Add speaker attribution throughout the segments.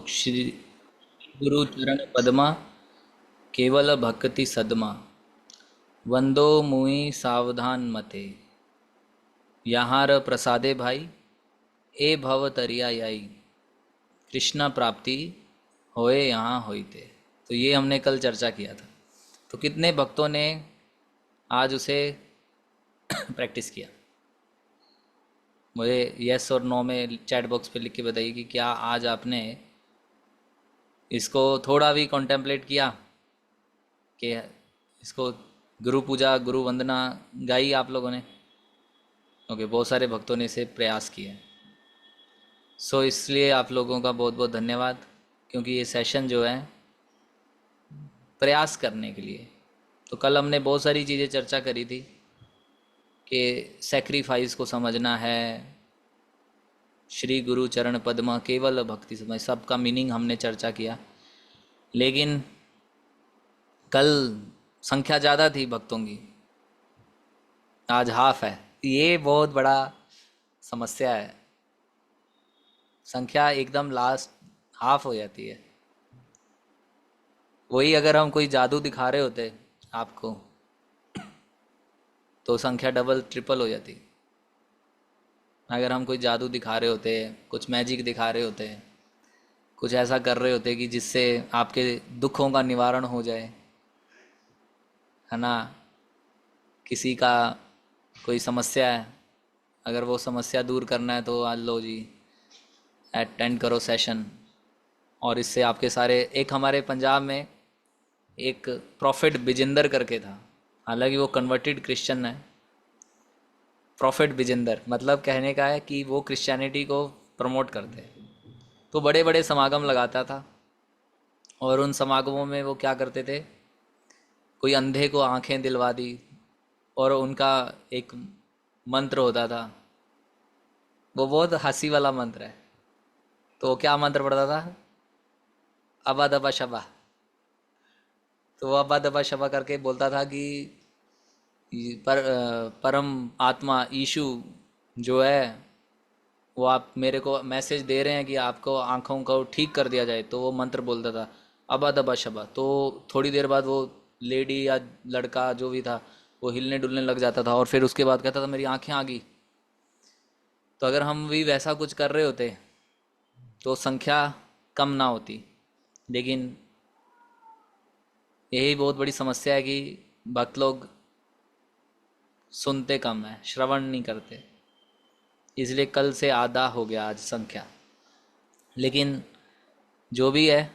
Speaker 1: श्री गुरु चरण पद्मा केवल भक्ति सदमा वंदो मुई सावधान मते यहाँ प्रसादे भाई ए भव तरिया याई कृष्णा प्राप्ति होए यहाँ होइते। तो ये हमने कल चर्चा किया था। तो कितने भक्तों ने आज उसे प्रैक्टिस किया? मुझे यस और नो में चैट बॉक्स पे लिख के बताइए कि क्या आज आपने इसको थोड़ा भी कॉन्टेम्पलेट किया कि इसको गुरु पूजा गुरु वंदना गाई आप लोगों ने? ओके, बहुत सारे भक्तों ने इसे प्रयास किया है। सो इसलिए आप लोगों का बहुत बहुत धन्यवाद, क्योंकि ये सेशन जो है प्रयास करने के लिए। तो कल हमने बहुत सारी चीज़ें चर्चा करी थी कि सेक्रीफाइस को समझना है, श्री गुरु चरण पद्मा केवल भक्ति समय, सबका मीनिंग हमने चर्चा किया। लेकिन कल संख्या ज़्यादा थी भक्तों की, आज हाफ है। ये बहुत बड़ा समस्या है, संख्या एकदम लास्ट हाफ हो जाती है। वही अगर हम कोई जादू दिखा रहे होते आपको तो संख्या डबल ट्रिपल हो जाती। अगर हम कोई जादू दिखा रहे होते, कुछ मैजिक दिखा रहे होते, कुछ ऐसा कर रहे होते कि जिससे आपके दुखों का निवारण हो जाए, है ना। किसी का कोई समस्या है, अगर वो समस्या दूर करना है तो आज लो जी अटेंड करो सेशन, और इससे आपके सारे। एक हमारे पंजाब में एक प्रॉफिट बिजेंदर करके था, हालांकि वो कन्वर्टेड क्रिश्चियन है। प्रॉफिट बिजेंदर मतलब कहने का है कि वो क्रिश्चियनिटी को प्रमोट करते हैं। तो बड़े बड़े समागम लगाता था, और उन समागमों में वो क्या करते थे, कोई अंधे को आंखें दिलवा दी, और उनका एक मंत्र होता था, वो बहुत हंसी वाला मंत्र है। तो वो क्या मंत्र पढ़ता था? अबा दबा शबा। तो वो अबा दबा शबा करके बोलता था कि परम आत्मा ईशु जो है, वो आप मेरे को मैसेज दे रहे हैं कि आपको आंखों को ठीक कर दिया जाए। तो वो मंत्र बोलता था अबा दबा शबा। तो थोड़ी देर बाद वो लेडी या लड़का जो भी था वो हिलने डुलने लग जाता था, और फिर उसके बाद कहता था मेरी आंखें आ गई। तो अगर हम भी वैसा कुछ कर रहे होते तो संख्या कम ना होती। लेकिन यही बहुत बड़ी समस्या है कि भक्त लोग सुनते कम है, श्रवण नहीं करते, इसलिए कल से आधा हो गया आज संख्या। लेकिन जो भी है,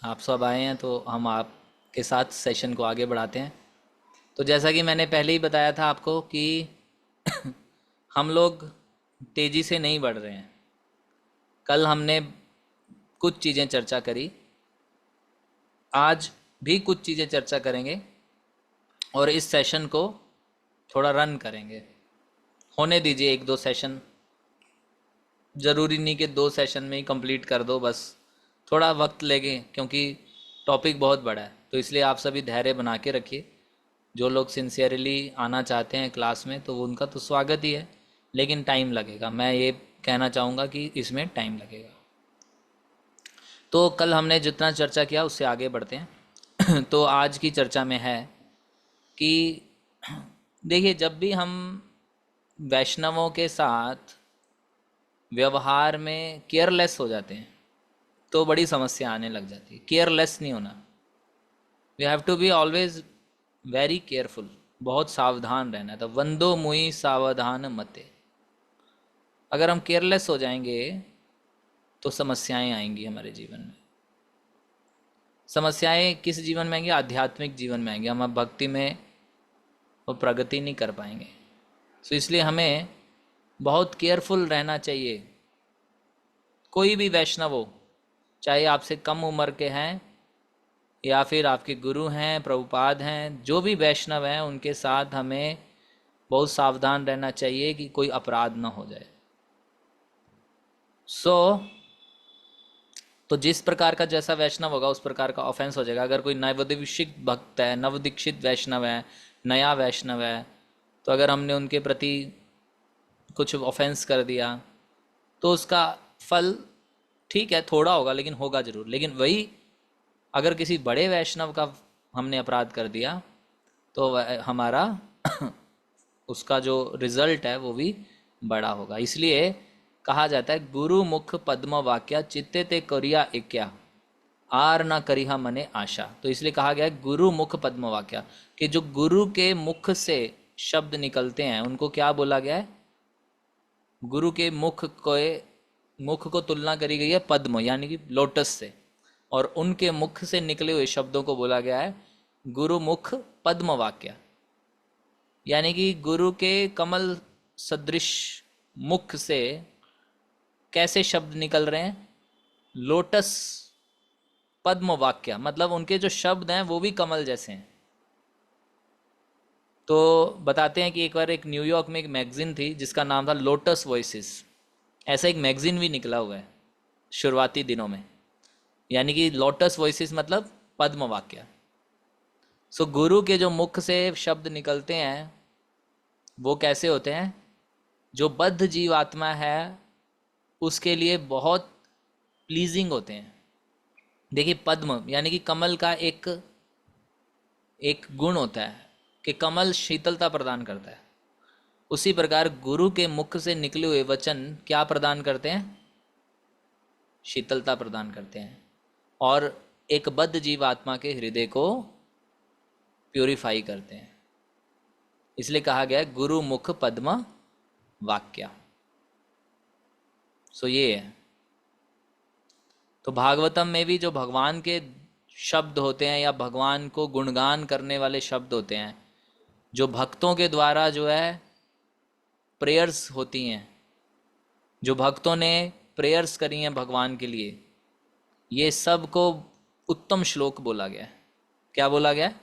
Speaker 1: आप सब आए हैं तो हम आपके साथ सेशन को आगे बढ़ाते हैं। तो जैसा कि मैंने पहले ही बताया था आपको कि हम लोग तेज़ी से नहीं बढ़ रहे हैं। कल हमने कुछ चीज़ें चर्चा करी, आज भी कुछ चीज़ें चर्चा करेंगे, और इस सेशन को थोड़ा रन करेंगे। होने दीजिए एक दो सेशन, ज़रूरी नहीं कि दो सेशन में ही कंप्लीट कर दो, बस थोड़ा वक्त लेंगे, क्योंकि टॉपिक बहुत बड़ा है। तो इसलिए आप सभी धैर्य बना के रखिए। जो लोग सिंसियरली आना चाहते हैं क्लास में तो उनका तो स्वागत ही है, लेकिन टाइम लगेगा। मैं ये कहना चाहूँगा कि इसमें टाइम लगेगा। तो कल हमने जितना चर्चा किया उससे आगे बढ़ते हैं। तो आज की चर्चा में है कि देखिए, जब भी हम वैष्णवों के साथ व्यवहार में केयरलेस हो जाते हैं तो बड़ी समस्या आने लग जाती है। केयरलेस नहीं होना, we have to be always very careful, बहुत सावधान रहना था। वंदो मुई सावधान मते। अगर हम केयरलेस हो जाएंगे तो समस्याएं आएंगी हमारे जीवन में। समस्याएं किस जीवन में आएंगी? आध्यात्मिक जीवन में आएंगी। हम अब भक्ति में वो प्रगति नहीं कर पाएंगे। तो इसलिए हमें बहुत केयरफुल रहना चाहिए। कोई भी वैष्णव हो, चाहे आपसे कम उम्र के हैं या फिर आपके गुरु हैं, प्रभुपाद हैं, जो भी वैष्णव हैं, उनके साथ हमें बहुत सावधान रहना चाहिए कि कोई अपराध ना हो जाए। तो जिस प्रकार का जैसा वैष्णव होगा उस प्रकार का ऑफेंस हो जाएगा। अगर कोई नवदीक्षित भक्त है, नवदीक्षित वैष्णव है, नया वैष्णव है, तो अगर हमने उनके प्रति कुछ ऑफेंस कर दिया तो उसका फल ठीक है, थोड़ा होगा लेकिन होगा जरूर। लेकिन वही अगर किसी बड़े वैष्णव का हमने अपराध कर दिया तो हमारा उसका जो रिजल्ट है वो भी बड़ा होगा। इसलिए कहा जाता है गुरु मुख पद्म वाक्या चित्ते ते करिया इक्या आर ना करिहा मने आशा। तो इसलिए कहा गया है गुरु मुख पद्म वाक्या, कि जो गुरु के मुख से शब्द निकलते हैं उनको क्या बोला गया है? गुरु के मुख को तुलना करी गई है पद्म यानी कि लोटस से, और उनके मुख से निकले हुए शब्दों को बोला गया है गुरु मुख पद्म वाक्य। यानी कि गुरु के कमल सदृश मुख से कैसे शब्द निकल रहे हैं? लोटस पद्म वाक्य, मतलब उनके जो शब्द हैं वो भी कमल जैसे हैं। तो बताते हैं कि एक बार एक न्यूयॉर्क में एक मैगजीन थी जिसका नाम था लोटस वॉइसेस। ऐसा एक मैगजीन भी निकला हुआ है शुरुआती दिनों में, यानी कि लोटस वॉइसेस मतलब पद्म वाक्य। सो गुरु के जो मुख से शब्द निकलते हैं वो कैसे होते हैं? जो बद्ध जीवात्मा है उसके लिए बहुत प्लीजिंग होते हैं। देखिए पद्म यानी कि कमल का एक गुण होता है कि कमल शीतलता प्रदान करता है। उसी प्रकार गुरु के मुख से निकले हुए वचन क्या प्रदान करते हैं? शीतलता प्रदान करते हैं और एक बद्ध जीवात्मा के हृदय को प्यूरिफाई करते हैं। इसलिए कहा गया है गुरु मुख पद्म वाक्य। सो ये है। तो भागवतम में भी जो भगवान के शब्द होते हैं या भगवान को गुणगान करने वाले शब्द होते हैं, जो भक्तों के द्वारा जो है प्रेयर्स होती हैं, जो भक्तों ने प्रेयर्स करी हैं भगवान के लिए, ये सब को उत्तम श्लोक बोला गया है। क्या बोला गया है?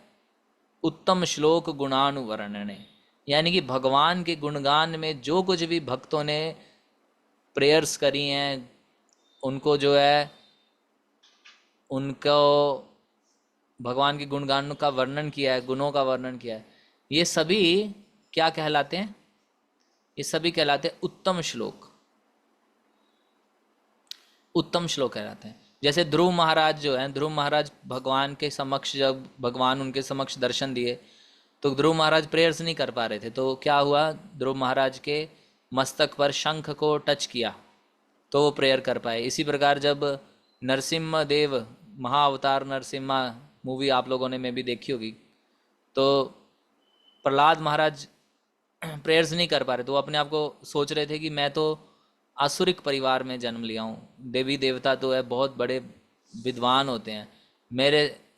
Speaker 1: उत्तम श्लोक गुणानुवर्णने, यानी कि भगवान के गुणगान में जो कुछ भी भक्तों ने प्रेयर्स करी हैं, उनको जो है उनको भगवान के गुणगान का वर्णन किया है, गुणों का वर्णन किया है, ये सभी क्या कहलाते हैं? ये सभी कहलाते हैं उत्तम श्लोक। उत्तम श्लोक कहलाते हैं। जैसे ध्रुव महाराज जो हैं, ध्रुव महाराज भगवान के समक्ष जब भगवान उनके समक्ष दर्शन दिए तो ध्रुव महाराज प्रेयर्स नहीं कर पा रहे थे, तो क्या हुआ? ध्रुव महाराज के मस्तक पर शंख को टच किया तो वो प्रेयर कर पाए। इसी प्रकार जब नरसिम्हा देव महाअवतार नरसिम्हा मूवी आप लोगों ने में भी देखी होगी, तो प्रहलाद महाराज प्रेयर्स नहीं कर पा रहे, तो वो अपने आप को सोच रहे थे कि मैं तो आसुरिक परिवार में जन्म लिया हूँ, देवी देवता तो है बहुत बड़े विद्वान होते हैं,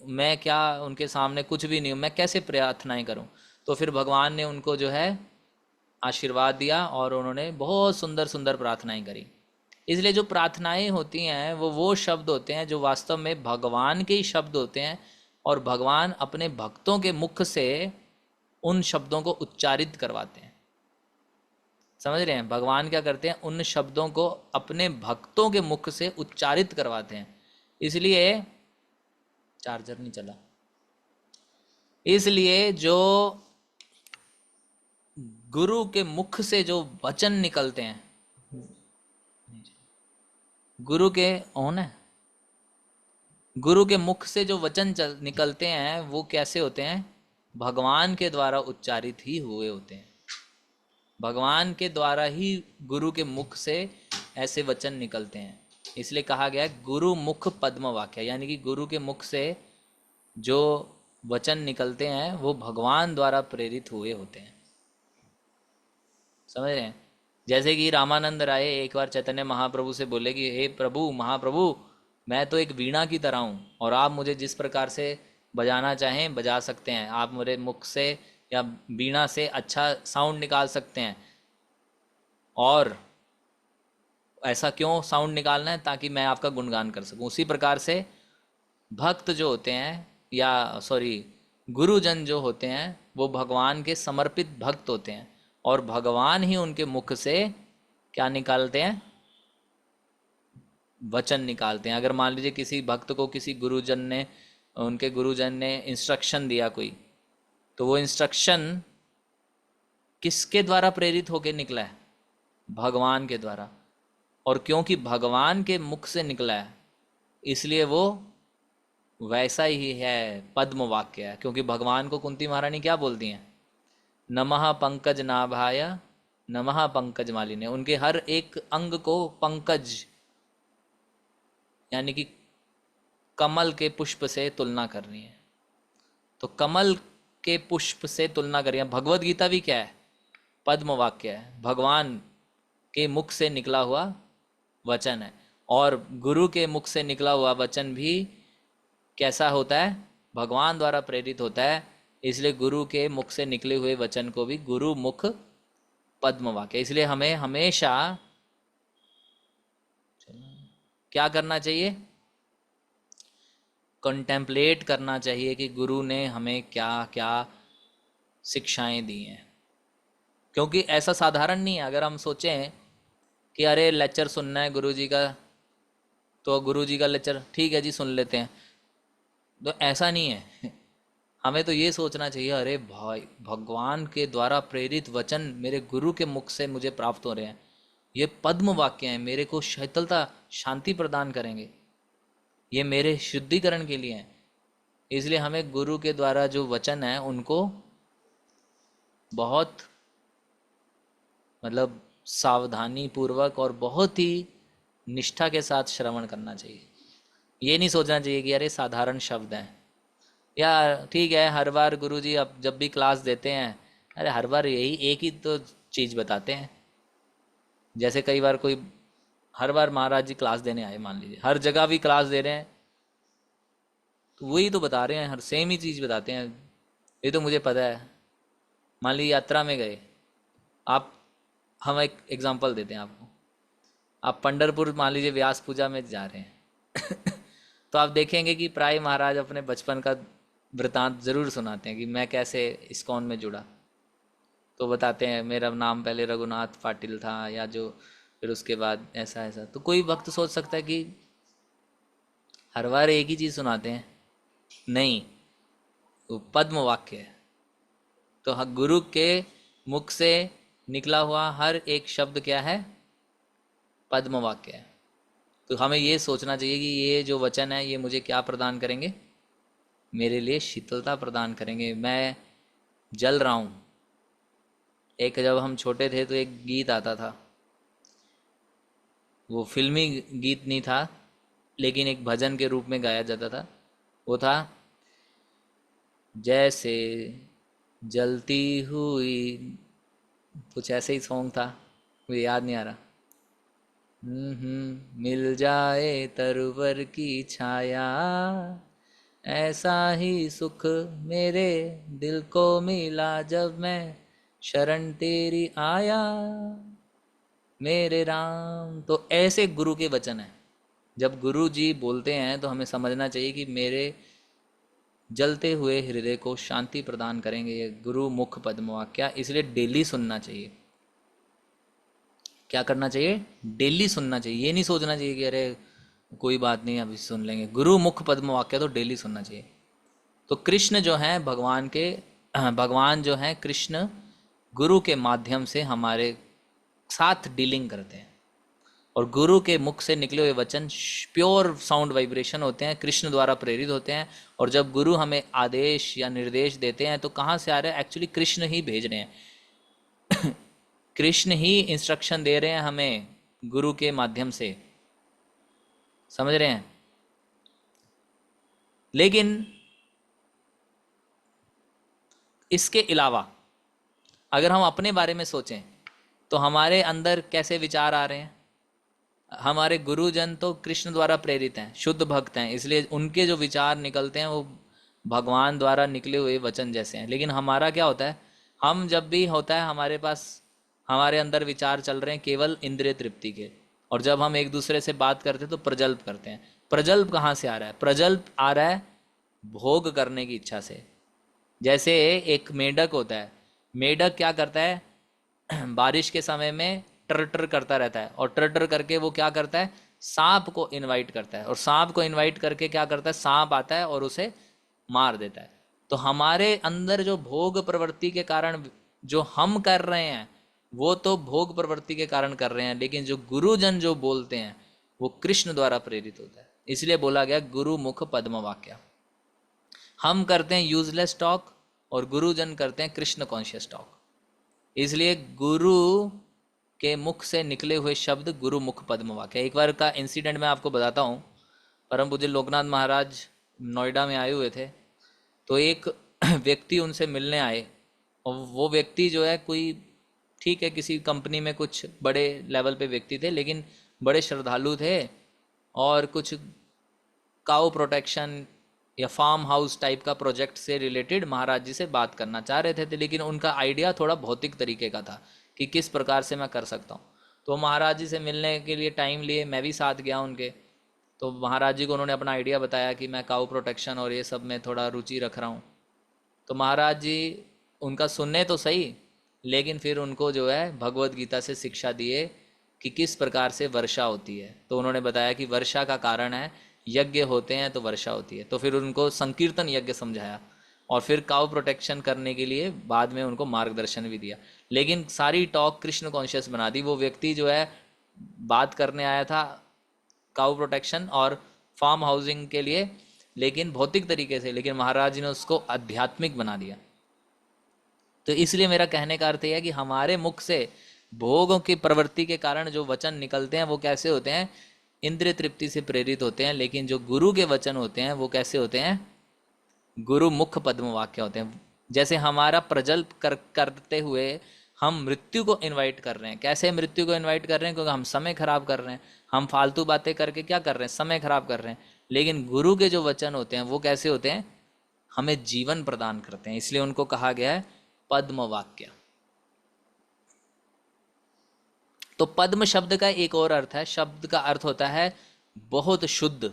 Speaker 1: मैं क्या उनके सामने कुछ भी नहीं हूँ, मैं कैसे प्रार्थनाएं करूँ? तो फिर भगवान ने उनको जो है आशीर्वाद दिया और उन्होंने बहुत सुंदर सुंदर प्रार्थनाएं करी। इसलिए जो प्रार्थनाएं होती हैं वो शब्द होते हैं जो वास्तव में भगवान के ही शब्द होते हैं, और भगवान अपने भक्तों के मुख से उन शब्दों को उच्चारित करवाते हैं। समझ रहे हैं? भगवान क्या करते हैं? उन शब्दों को अपने भक्तों के मुख से उच्चारित करवाते हैं। इसलिए चार्जर नहीं चला, इसलिए जो गुरु के मुख से जो वचन निकलते हैं, गुरु के ऑन है, गुरु के मुख से जो वचन निकलते हैं वो कैसे होते हैं? भगवान के द्वारा उच्चारित ही हुए होते हैं। भगवान के द्वारा ही गुरु के मुख से ऐसे वचन निकलते हैं। इसलिए कहा गया है गुरु मुख पद्म वाक्य, यानी कि गुरु के मुख से जो वचन निकलते हैं वो भगवान द्वारा प्रेरित हुए होते हैं। समझ रहे हैं? जैसे कि रामानंद राय एक बार चैतन्य महाप्रभु से बोले कि हे प्रभु, महाप्रभु, मैं तो एक वीणा की तरह हूँ और आप मुझे जिस प्रकार से बजाना चाहें बजा सकते हैं, आप मेरे मुख से या वीणा से अच्छा साउंड निकाल सकते हैं, और ऐसा क्यों साउंड निकालना है? ताकि मैं आपका गुणगान कर सकूं। उसी प्रकार से भक्त जो होते हैं या गुरुजन जो होते हैं वो भगवान के समर्पित भक्त होते हैं, और भगवान ही उनके मुख से क्या निकालते हैं? वचन निकालते हैं। अगर मान लीजिए किसी भक्त को किसी गुरुजन ने उनके गुरुजन ने इंस्ट्रक्शन दिया कोई, तो वो इंस्ट्रक्शन किसके द्वारा प्रेरित होकर निकला है? भगवान के द्वारा। और क्योंकि भगवान के मुख से निकला है इसलिए वो वैसा ही है, पद्म वाक्य है। क्योंकि भगवान को कुंती महारानी क्या बोलती हैं? नमः पंकज नाभाय नमः पंकज मालिने। उनके हर एक अंग को पंकज यानी कि कमल के पुष्प से तुलना करनी है। तो कमल के पुष्प से तुलना करिए। भगवत गीता भी क्या है? पद्म वाक्य है, भगवान के मुख से निकला हुआ वचन है। और गुरु के मुख से निकला हुआ वचन भी कैसा होता है? भगवान द्वारा प्रेरित होता है। इसलिए गुरु के मुख से निकले हुए वचन को भी गुरु मुख पद्म वाक्य। इसलिए हमें हमेशा क्या करना चाहिए? कंटेम्पलेट करना चाहिए कि गुरु ने हमें क्या क्या शिक्षाएं दी हैं। क्योंकि ऐसा साधारण नहीं है। अगर हम सोचें कि अरे लेक्चर सुनना है गुरु जी का, तो गुरु जी का लेक्चर ठीक है जी सुन लेते हैं, तो ऐसा नहीं है। हमें तो ये सोचना चाहिए अरे भाई भगवान के द्वारा प्रेरित वचन मेरे गुरु के मुख से मुझे प्राप्त हो रहे हैं, ये पद्म वाक्य हैं, मेरे को शीतलता शांति प्रदान करेंगे, ये मेरे शुद्धिकरण के लिए हैं। इसलिए हमें गुरु के द्वारा जो वचन है उनको बहुत मतलब सावधानी पूर्वक और बहुत ही निष्ठा के साथ श्रवण करना चाहिए। ये नहीं सोचना चाहिए कि अरे साधारण शब्द हैं, या ठीक है हर बार गुरुजी अब जब भी क्लास देते हैं अरे हर बार यही एक ही तो चीज़ बताते हैं। जैसे कई बार कोई हर बार महाराज जी क्लास देने आए, मान लीजिए हर जगह भी क्लास दे रहे हैं, तो वही तो बता रहे हैं, हर सेम ही चीज़ बताते हैं, ये तो मुझे पता है। मान लीजिए यात्रा में गए आप, हम एक एग्जांपल देते हैं आपको। आप पंढरपुर मान लीजिए व्यास पूजा में जा रहे हैं तो आप देखेंगे कि प्राय महाराज अपने बचपन का वृतांत जरूर सुनाते हैं कि मैं कैसे इस्कॉन में जुड़ा। तो बताते हैं मेरा नाम पहले रघुनाथ पाटिल था, या जो फिर उसके बाद ऐसा ऐसा। तो कोई वक्त सोच सकता है कि हर बार एक ही चीज़ सुनाते हैं, नहीं, वो पद्म वाक्य है। तो गुरु के मुख से निकला हुआ हर एक शब्द क्या है? पद्म वाक्य है। तो हमें ये सोचना चाहिए कि ये जो वचन है ये मुझे क्या प्रदान करेंगे? मेरे लिए शीतलता प्रदान करेंगे। मैं जल रहा हूँ। एक जब हम छोटे थे तो एक गीत आता था, वो फिल्मी गीत नहीं था लेकिन एक भजन के रूप में गाया जाता था। वो था जैसे जलती हुई, कुछ ऐसे ही सॉन्ग था, मुझे याद नहीं आ रहा। मिल जाए तरवर की छाया, ऐसा ही सुख मेरे दिल को मिला जब मैं शरण तेरी आया मेरे राम। तो ऐसे गुरु के वचन हैं। जब गुरु जी बोलते हैं तो हमें समझना चाहिए कि मेरे जलते हुए हृदय को शांति प्रदान करेंगे ये गुरु मुख पद्म वाक्य। इसलिए डेली सुनना चाहिए। क्या करना चाहिए? डेली सुनना चाहिए। ये नहीं सोचना चाहिए कि अरे कोई बात नहीं अभी सुन लेंगे। गुरु मुख पद्म वाक्य तो डेली सुनना चाहिए। तो कृष्ण जो है भगवान के भगवान जो है कृष्ण गुरु के माध्यम से हमारे साथ डीलिंग करते हैं। और गुरु के मुख से निकले हुए वचन प्योर साउंड वाइब्रेशन होते हैं, कृष्ण द्वारा प्रेरित होते हैं। और जब गुरु हमें आदेश या निर्देश देते हैं तो कहाँ से आ रहे हैं? एक्चुअली कृष्ण ही भेज रहे हैं कृष्ण ही इंस्ट्रक्शन दे रहे हैं हमें गुरु के माध्यम से। समझ रहे हैं? लेकिन इसके अलावा अगर हम अपने बारे में सोचें तो हमारे अंदर कैसे विचार आ रहे हैं? हमारे गुरुजन तो कृष्ण द्वारा प्रेरित हैं, शुद्ध भक्त हैं, इसलिए उनके जो विचार निकलते हैं वो भगवान द्वारा निकले हुए वचन जैसे हैं। लेकिन हमारा क्या होता है? हम जब भी होता है हमारे पास हमारे अंदर विचार चल रहे हैं केवल इंद्रिय तृप्ति के। और जब हम एक दूसरे से बात करते हैं तो प्रजल्प करते हैं। प्रजल्प कहाँ से आ रहा है? प्रजल्प आ रहा है भोग करने की इच्छा से। जैसे एक मेढक होता है, मेढक क्या करता है बारिश के समय में टर टर करता रहता है, और टर टर करके वो क्या करता है? सांप को इनवाइट करता है, और सांप को इनवाइट करके क्या करता है? सांप आता है और उसे मार देता है। तो हमारे अंदर जो भोग प्रवृत्ति के कारण जो हम कर रहे हैं वो तो भोग प्रवृत्ति के कारण कर रहे हैं, लेकिन जो गुरुजन जो बोलते हैं वो कृष्ण द्वारा प्रेरित होता है। इसलिए बोला गया गुरु मुख पद्म वाक्य। हम करते हैं यूजलेस टॉक और गुरुजन करते हैं कृष्ण कॉन्शियस टॉक। इसलिए गुरु के मुख से निकले हुए शब्द गुरु मुख पद्म वाक्य। एक बार का इंसिडेंट मैं आपको बताता हूँ। परम पूज्य लोकनाथ महाराज नोएडा में आए हुए थे, तो एक व्यक्ति उनसे मिलने आए, और वो व्यक्ति जो है कोई, ठीक है, किसी कंपनी में कुछ बड़े लेवल पे व्यक्ति थे, लेकिन बड़े श्रद्धालु थे, और कुछ काउ प्रोटेक्शन या फार्म हाउस टाइप का प्रोजेक्ट से रिलेटेड महाराज जी से बात करना चाह रहे थे, लेकिन उनका आइडिया थोड़ा भौतिक तरीके का था कि किस प्रकार से मैं कर सकता हूँ। तो महाराज जी से मिलने के लिए टाइम लिए, मैं भी साथ गया उनके। तो महाराज जी को उन्होंने अपना आइडिया बताया कि मैं काउ प्रोटेक्शन और ये सब में थोड़ा रुचि रख रहा हूँ। तो महाराज जी उनका सुनने तो सही, लेकिन फिर उनको जो है भगवत गीता से शिक्षा दिए कि किस प्रकार से वर्षा होती है। तो उन्होंने बताया कि वर्षा का कारण है यज्ञ होते हैं तो वर्षा होती है। तो फिर उनको संकीर्तन यज्ञ समझाया, और फिर काउ प्रोटेक्शन करने के लिए बाद में उनको मार्गदर्शन भी दिया। लेकिन सारी टॉक कृष्ण कॉन्शियस बना दी। वो व्यक्ति जो है बात करने आया था काउ प्रोटेक्शन और फार्म हाउसिंग के लिए, लेकिन भौतिक तरीके से, लेकिन महाराज जी ने उसको आध्यात्मिक बना दिया। तो इसलिए मेरा कहने का अर्थ यह है कि हमारे मुख से भोगों की प्रवृत्ति के कारण जो वचन निकलते हैं वो कैसे होते हैं, इंद्रिय तृप्ति से प्रेरित होते हैं। लेकिन जो गुरु के वचन होते हैं वो कैसे होते हैं, गुरु मुख पद्म वाक्य होते हैं। जैसे हमारा प्रजल्प करते हुए हम मृत्यु को इनवाइट कर रहे हैं। कैसे मृत्यु को इनवाइट कर रहे हैं, क्योंकि हम समय खराब कर रहे हैं, हम फालतू बातें करके क्या कर रहे हैं, समय खराब कर रहे हैं। लेकिन गुरु के जो वचन होते हैं वो कैसे होते हैं, हमें जीवन प्रदान करते हैं। इसलिए उनको कहा गया है पद्म वाक्य। तो पद्म शब्द का एक और अर्थ है, शब्द का अर्थ होता है बहुत शुद्ध,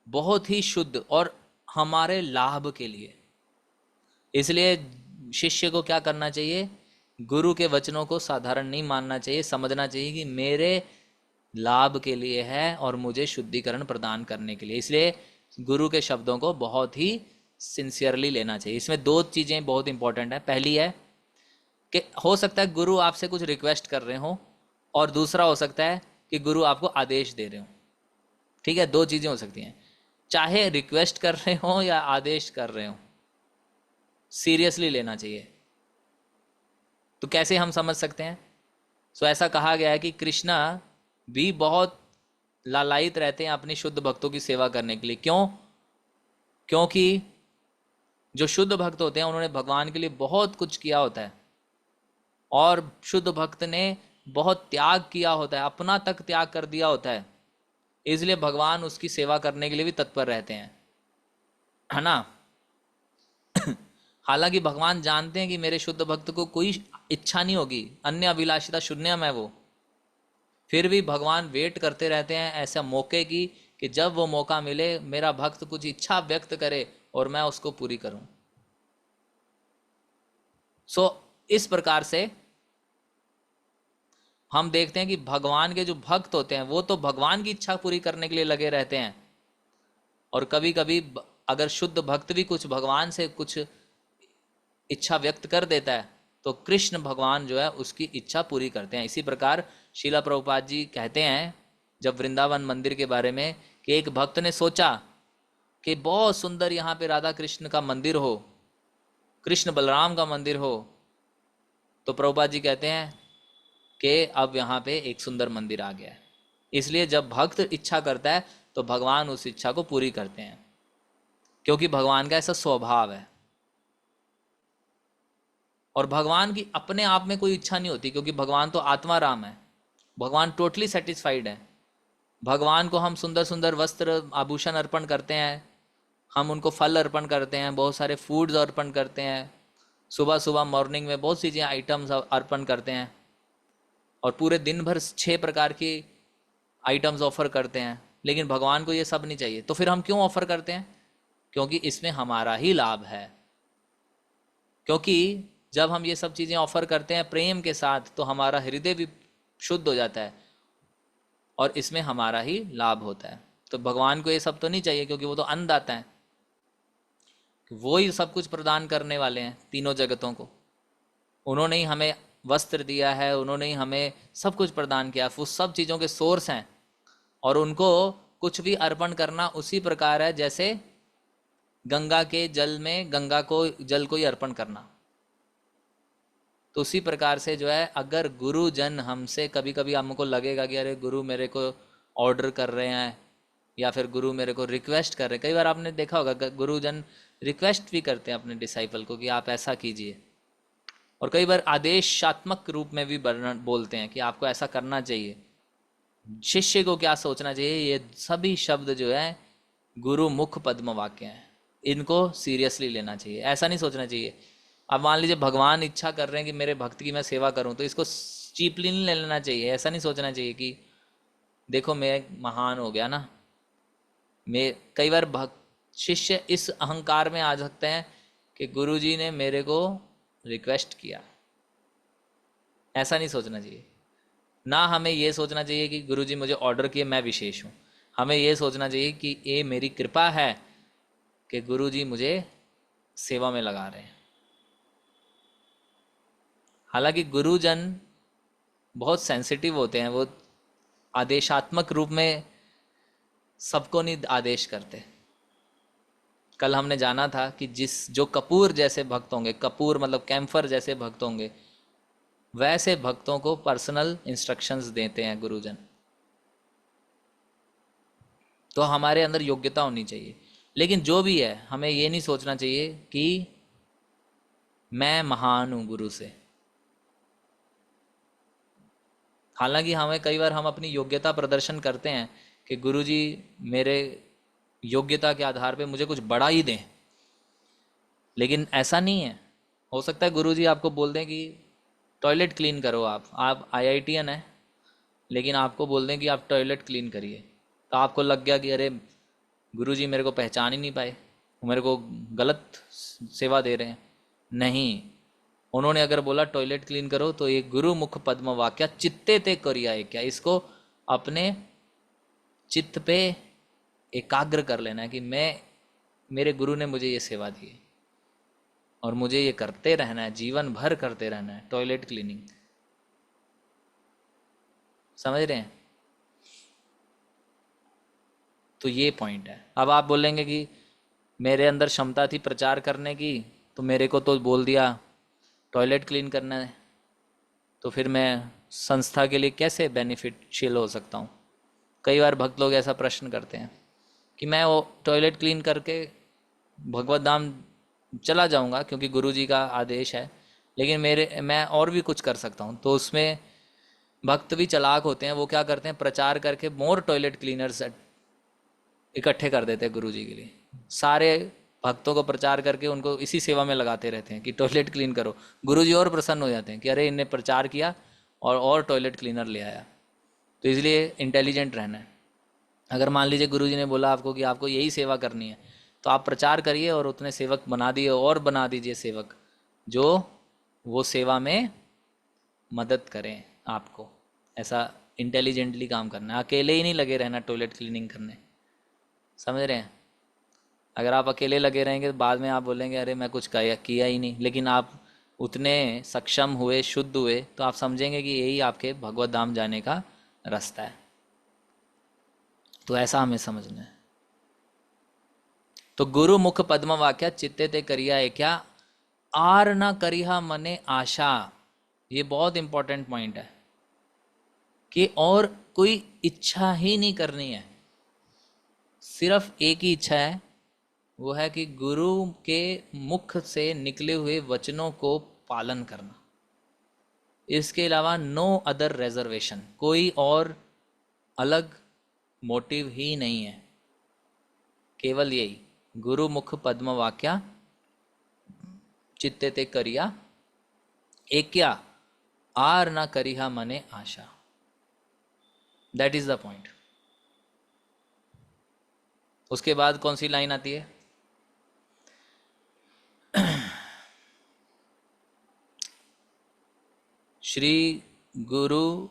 Speaker 1: बहुत ही शुद्ध और हमारे लाभ के लिए। इसलिए शिष्य को क्या करना चाहिए, गुरु के वचनों को साधारण नहीं मानना चाहिए, समझना चाहिए कि मेरे लाभ के लिए है और मुझे शुद्धिकरण प्रदान करने के लिए। इसलिए गुरु के शब्दों को बहुत ही सिंसियरली लेना चाहिए। इसमें दो चीज़ें बहुत इंपॉर्टेंट है। पहली है कि हो सकता है गुरु आपसे कुछ रिक्वेस्ट कर रहे हो, और दूसरा हो सकता है कि गुरु आपको आदेश दे रहे हो। ठीक है, दो चीज़ें हो सकती हैं। चाहे रिक्वेस्ट कर रहे हो या आदेश कर रहे हो, सीरियसली लेना चाहिए। तो कैसे हम समझ सकते हैं, सो ऐसा कहा गया है कि कृष्णा भी बहुत लालायित रहते हैं अपनी शुद्ध भक्तों की सेवा करने के लिए। क्यों, क्योंकि जो शुद्ध भक्त होते हैं उन्होंने भगवान के लिए बहुत कुछ किया होता है, और शुद्ध भक्त ने बहुत त्याग किया होता है, अपना तक त्याग कर दिया होता है। इसलिए भगवान उसकी सेवा करने के लिए भी तत्पर रहते हैं, है ना। हालांकि भगवान जानते हैं कि मेरे शुद्ध भक्त को कोई इच्छा नहीं होगी, अन्य अभिलाषिता शून्यम है वो, फिर भी भगवान वेट करते रहते हैं ऐसा मौके की कि जब वो मौका मिले मेरा भक्त कुछ इच्छा व्यक्त करे और मैं उसको पूरी करूं। सो इस प्रकार से हम देखते हैं कि भगवान के जो भक्त होते हैं वो तो भगवान की इच्छा पूरी करने के लिए लगे रहते हैं, और कभी कभी अगर शुद्ध भक्त भी कुछ भगवान से कुछ इच्छा व्यक्त कर देता है तो कृष्ण भगवान जो है उसकी इच्छा पूरी करते हैं। इसी प्रकार शीला प्रभुपाद जी कहते हैं जब वृंदावन मंदिर के बारे में, कि एक भक्त ने सोचा कि बहुत सुंदर यहाँ पे राधा कृष्ण का मंदिर हो, कृष्ण बलराम का मंदिर हो। तो प्रभुपाद जी कहते हैं कि अब यहाँ पे एक सुंदर मंदिर आ गया है। इसलिए जब भक्त इच्छा करता है तो भगवान उस इच्छा को पूरी करते हैं, क्योंकि भगवान का ऐसा स्वभाव है। और भगवान की अपने आप में कोई इच्छा नहीं होती, क्योंकि भगवान तो आत्मा राम है, भगवान टोटली सेटिस्फाइड है। भगवान को हम सुंदर सुंदर वस्त्र आभूषण अर्पण करते हैं, हम उनको फल अर्पण करते हैं, बहुत सारे फूड्स अर्पण करते हैं, सुबह सुबह मॉर्निंग में बहुत सी चीज़ें आइटम्स अर्पण करते हैं, और पूरे दिन भर 6 प्रकार की आइटम्स ऑफर करते हैं। लेकिन भगवान को ये सब नहीं चाहिए। तो फिर हम क्यों ऑफर करते हैं, क्योंकि इसमें हमारा ही लाभ है। क्योंकि जब हम ये सब चीज़ें ऑफर करते हैं प्रेम के साथ तो हमारा हृदय भी शुद्ध हो जाता है, और इसमें हमारा ही लाभ होता है। तो भगवान को ये सब तो नहीं चाहिए, क्योंकि वो तो अन्नदाता है, वो ही सब कुछ प्रदान करने वाले हैं तीनों जगतों को। उन्होंने ही हमें वस्त्र दिया है, उन्होंने ही हमें सब कुछ प्रदान किया, वो सब चीज़ों के सोर्स हैं। और उनको कुछ भी अर्पण करना उसी प्रकार है जैसे गंगा के जल में गंगा को जल को ही अर्पण करना। तो उसी प्रकार से जो है, अगर गुरुजन हमसे, कभी कभी हमको लगेगा कि अरे गुरु मेरे को ऑर्डर कर रहे हैं या फिर गुरु मेरे को रिक्वेस्ट कर रहे हैं। कई बार आपने देखा होगा गुरुजन रिक्वेस्ट भी करते हैं अपने डिसाइपल को कि आप ऐसा कीजिए, और कई बार आदेशात्मक रूप में भी वर्णन बोलते हैं कि आपको ऐसा करना चाहिए। शिष्य को क्या सोचना चाहिए, ये सभी शब्द जो है गुरु मुख पद्म वाक्य हैं, इनको सीरियसली लेना चाहिए। ऐसा नहीं सोचना चाहिए, अब मान लीजिए भगवान इच्छा कर रहे हैं कि मेरे भक्त की मैं सेवा करूं, तो इसको चीपली नहीं ले लेना चाहिए। ऐसा नहीं सोचना चाहिए कि देखो मैं महान हो गया ना। मैं कई बार भक्त शिष्य इस अहंकार में आ सकते हैं कि गुरुजी ने मेरे को रिक्वेस्ट किया। ऐसा नहीं सोचना चाहिए। ना हमें ये सोचना चाहिए कि गुरुजी मुझे ऑर्डर किए मैं विशेष हूँ। हमें ये सोचना चाहिए कि ये मेरी कृपा है कि गुरुजी मुझे सेवा में लगा रहे हैं। हालांकि गुरुजन बहुत सेंसिटिव होते हैं, वो आदेशात्मक रूप में सबको नहीं आदेश करते। कल हमने जाना था कि जो कपूर जैसे भक्त होंगे, कपूर मतलब कैम्फर जैसे भक्त होंगे, वैसे भक्तों को पर्सनल इंस्ट्रक्शंस देते हैं गुरुजन। तो हमारे अंदर योग्यता होनी चाहिए। लेकिन जो भी है, हमें ये नहीं सोचना चाहिए कि मैं महान हूं गुरु से। हालांकि हमें कई बार हम अपनी योग्यता प्रदर्शन करते हैं कि गुरुजी मेरे योग्यता के आधार पे मुझे कुछ बड़ा ही दें, लेकिन ऐसा नहीं है। हो सकता है गुरुजी आपको बोल दें कि टॉयलेट क्लीन करो, आप आईआईटीएन है, लेकिन आपको बोल दें कि आप टॉयलेट क्लीन करिए, तो आपको लग गया कि अरे गुरुजी मेरे को पहचान ही नहीं पाए, मेरे को गलत सेवा दे रहे हैं। नहीं, उन्होंने अगर बोला टॉयलेट क्लीन करो, तो ये गुरु मुख पद्म वाक्य चित्ते ते करिया है क्या, इसको अपने चित्त पे एकाग्र कर लेना है कि मैं, मेरे गुरु ने मुझे ये सेवा दी है और मुझे ये करते रहना है, जीवन भर करते रहना है टॉयलेट क्लीनिंग। समझ रहे हैं? तो ये पॉइंट है। अब आप बोलेंगे कि मेरे अंदर क्षमता थी प्रचार करने की, तो मेरे को तो बोल दिया टॉयलेट क्लीन करना है, तो फिर मैं संस्था के लिए कैसे बेनिफिशियल हो सकता हूँ। कई बार भक्त लोग ऐसा प्रश्न करते हैं कि मैं वो टॉयलेट क्लीन करके भगवत धाम चला जाऊंगा क्योंकि गुरुजी का आदेश है, लेकिन मैं और भी कुछ कर सकता हूँ। तो उसमें भक्त भी चालाक होते हैं, वो क्या करते हैं, प्रचार करके मोर टॉयलेट क्लीनर्स इकट्ठे कर देते हैं गुरुजी के लिए। सारे भक्तों को प्रचार करके उनको इसी सेवा में लगाते रहते हैं कि टॉयलेट क्लीन करो। गुरुजी और प्रसन्न हो जाते हैं कि अरे इनने प्रचार किया और टॉयलेट क्लीनर ले आया। तो इसलिए इंटेलिजेंट रहना है। अगर मान लीजिए गुरुजी ने बोला आपको कि आपको यही सेवा करनी है, तो आप प्रचार करिए और उतने सेवक बना दिए, और बना दीजिए सेवक जो वो सेवा में मदद करें आपको। ऐसा इंटेलिजेंटली काम करना है, अकेले ही नहीं लगे रहना टॉयलेट क्लीनिंग करने। समझ रहे हैं? अगर आप अकेले लगे रहेंगे तो बाद में आप बोलेंगे अरे मैं कुछ किया ही नहीं, लेकिन आप उतने सक्षम हुए, शुद्ध हुए, तो आप समझेंगे कि यही आपके भगवत धाम जाने का रास्ता है। तो ऐसा हमें समझना है। तो गुरु मुख पद्म वाक्य चित्ते ते करिया है क्या, आर न करिहा मने आशा। ये बहुत इंपॉर्टेंट पॉइंट है कि और कोई इच्छा ही नहीं करनी है, सिर्फ एक ही इच्छा है, वो है कि गुरु के मुख से निकले हुए वचनों को पालन करना। इसके अलावा नो अदर रिजर्वेशन, कोई और अलग मोटिव ही नहीं है, केवल यही गुरु मुख पद्म वाक्या चित्ते ते करिया एक क्या, आर ना करिहा मने आशा। That is the point. उसके बाद कौन सी लाइन आती है? श्री गुरु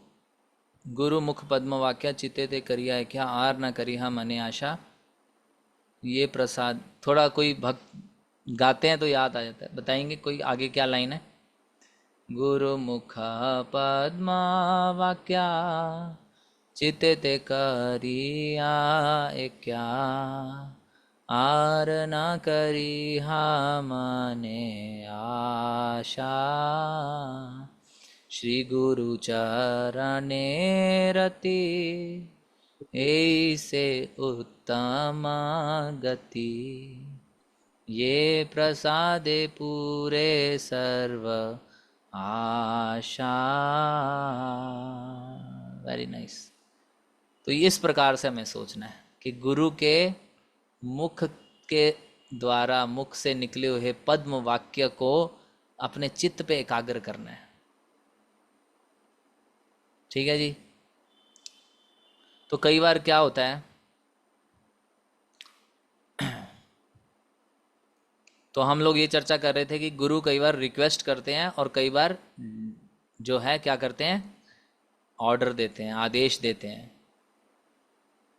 Speaker 1: गुरु मुख पद्म वाक्या चित्ते ते करिया है क्या, आर न करिहा मने आशा। ये प्रसाद थोड़ा कोई भक्त गाते हैं तो याद आ जाता है। बताएंगे कोई आगे क्या लाइन है? गुरुमुख पद्मा वाक्या चित्ते करिया क्या आर न करी हमने आशा श्री गुरु चरणे रति ऐसे उत्तम गति ये प्रसादे पूरे सर्व आशा। Very nice. तो इस प्रकार से हमें सोचना है कि गुरु के मुख के द्वारा, मुख से निकले हुए पद्म वाक्य को अपने चित्त पे एकाग्र करना है। ठीक है जी। तो कई बार क्या होता है, तो हम लोग ये चर्चा कर रहे थे कि गुरु कई बार रिक्वेस्ट करते हैं और कई बार जो है क्या करते हैं, ऑर्डर देते हैं, आदेश देते हैं।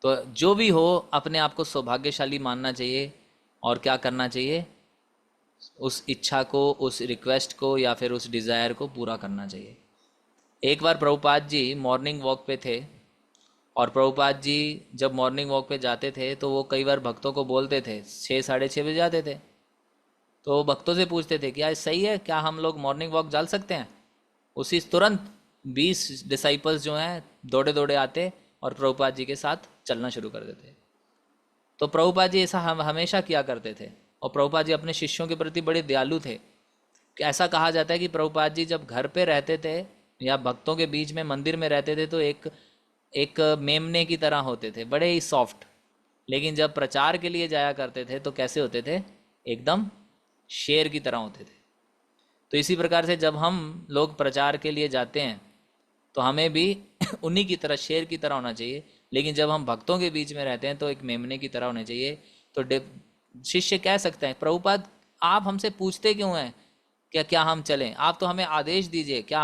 Speaker 1: तो जो भी हो, अपने आप को सौभाग्यशाली मानना चाहिए और क्या करना चाहिए, उस इच्छा को, उस रिक्वेस्ट को या फिर उस डिज़ायर को पूरा करना चाहिए। एक बार प्रभुपाद जी मॉर्निंग वॉक पे थे और प्रभुपाद जी जब मॉर्निंग वॉक पे जाते थे तो वो कई बार भक्तों को बोलते थे, 6-6:30 बजे जाते थे, तो भक्तों से पूछते थे क्या सही है, क्या हम लोग मॉर्निंग वॉक चल सकते हैं। उसी तुरंत 20 डिसाइपल्स जो हैं दौड़े दौड़े आते और प्रभुपाद जी के साथ चलना शुरू कर देते। तो प्रभुपाद जी ऐसा हम हमेशा किया करते थे और प्रभुपाद जी अपने शिष्यों के प्रति बड़े दयालु थे। कि ऐसा कहा जाता है कि प्रभुपाद जी जब घर पे रहते थे या भक्तों के बीच में मंदिर में रहते थे तो एक मेमने की तरह होते थे, बड़े ही सॉफ्ट। लेकिन जब प्रचार के लिए जाया करते थे तो कैसे होते थे, एकदम शेर की तरह होते थे। तो इसी प्रकार से जब हम लोग प्रचार के लिए जाते हैं तो हमें भी उन्हीं की तरह, शेर की तरह होना चाहिए। लेकिन जब हम भक्तों के बीच में रहते हैं तो एक मेमने की तरह होना चाहिए। तो शिष्य कह सकते हैं, प्रभुपाद आप हमसे पूछते क्यों हैं क्या क्या हम चलें, आप तो हमें आदेश दीजिए क्या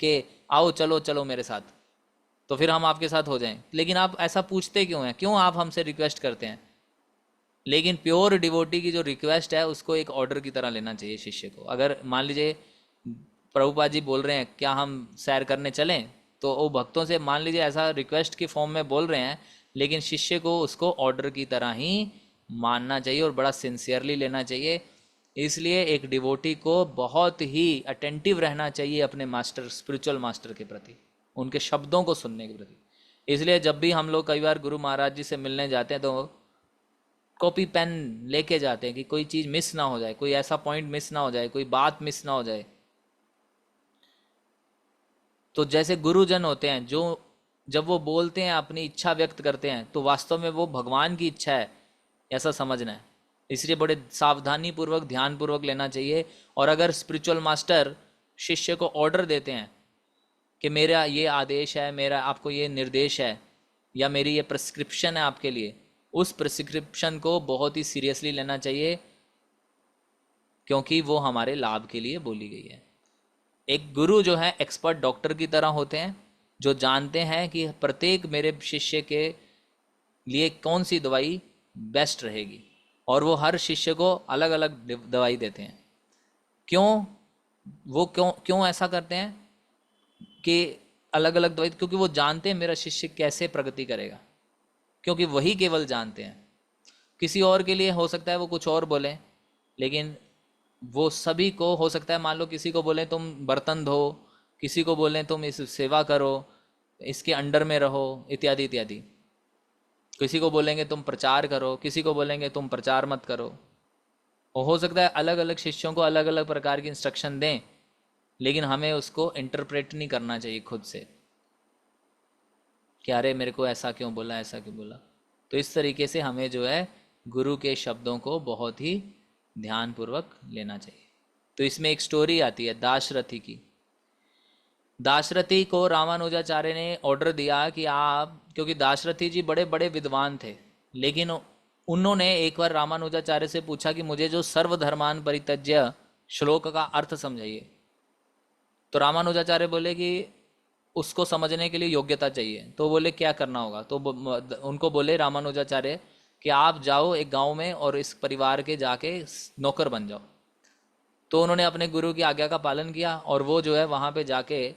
Speaker 1: कि आओ चलो चलो मेरे साथ, तो फिर हम आपके साथ हो जाएं। लेकिन आप ऐसा पूछते क्यों हैं, क्यों आप हमसे रिक्वेस्ट करते हैं। लेकिन प्योर डिवोटी की जो रिक्वेस्ट है उसको एक ऑर्डर की तरह लेना चाहिए शिष्य को। अगर मान लीजिए प्रभुपाद जी बोल रहे हैं क्या हम सैर करने चलें, तो वो भक्तों से मान लीजिए ऐसा रिक्वेस्ट की फॉर्म में बोल रहे हैं, लेकिन शिष्य को उसको ऑर्डर की तरह ही मानना चाहिए और बड़ा सिंसियरली लेना चाहिए। इसलिए एक डिवोटी को बहुत ही अटेंटिव रहना चाहिए अपने मास्टर, स्पिरिचुअल मास्टर के प्रति, उनके शब्दों को सुनने के प्रति। इसलिए जब भी हम लोग कई बार गुरु महाराज जी से मिलने जाते हैं तो कॉपी पेन लेके जाते हैं कि कोई चीज़ मिस ना हो जाए, कोई ऐसा पॉइंट मिस ना हो जाए, कोई बात मिस ना हो जाए। तो जैसे गुरुजन होते हैं जो जब वो बोलते हैं, अपनी इच्छा व्यक्त करते हैं, तो वास्तव में वो भगवान की इच्छा है, ऐसा समझना है। इसलिए बड़े सावधानी पूर्वक, ध्यान पूर्वक लेना चाहिए। और अगर स्पिरिचुअल मास्टर शिष्य को ऑर्डर देते हैं कि मेरा ये आदेश है, मेरा आपको ये निर्देश है, या मेरी ये प्रिस्क्रिप्शन है आपके लिए, उस प्रिस्क्रिप्शन को बहुत ही सीरियसली लेना चाहिए, क्योंकि वो हमारे लाभ के लिए बोली गई है। एक गुरु जो है एक्सपर्ट डॉक्टर की तरह होते हैं, जो जानते हैं कि प्रत्येक मेरे शिष्य के लिए कौन सी दवाई बेस्ट रहेगी, और वो हर शिष्य को अलग अलग दवाई देते हैं। क्यों वो क्यों क्यों ऐसा करते हैं कि अलग अलग दवाई, क्योंकि वो जानते हैं मेरा शिष्य कैसे प्रगति करेगा, क्योंकि वही केवल जानते हैं। किसी और के लिए हो सकता है वो कुछ और बोले, लेकिन वो सभी को हो सकता है, मान लो किसी को बोलें तुम बर्तन धो, किसी को बोलें तुम इस सेवा करो, इसके अंडर में रहो, इत्यादि इत्यादि। किसी को बोलेंगे तुम प्रचार करो, किसी को बोलेंगे तुम प्रचार मत करो। और हो सकता है अलग अलग शिष्यों को अलग अलग प्रकार की इंस्ट्रक्शन दें, लेकिन हमें उसको इंटरप्रेट नहीं करना चाहिए खुद से कि अरे मेरे को ऐसा क्यों बोला, ऐसा क्यों बोला। तो इस तरीके से हमें जो है गुरु के शब्दों को बहुत ही ध्यानपूर्वक लेना चाहिए। तो इसमें एक स्टोरी आती है दाशरथी की। दाशरथी को रामानुजाचार्य ने ऑर्डर दिया कि आप, क्योंकि दाशरथी जी बड़े बड़े विद्वान थे, लेकिन उन्होंने एक बार रामानुजाचार्य से पूछा कि मुझे जो सर्वधर्मान परित्यज्य श्लोक का अर्थ समझाइए। तो रामानुजाचार्य बोले कि उसको समझने के लिए योग्यता चाहिए। तो बोले क्या करना होगा, तो उनको बोले रामानुजाचार्य कि आप जाओ एक गांव में और इस परिवार के जाके नौकर बन जाओ। तो उन्होंने अपने गुरु की आज्ञा का पालन किया और वो जो है वहाँ पे जाके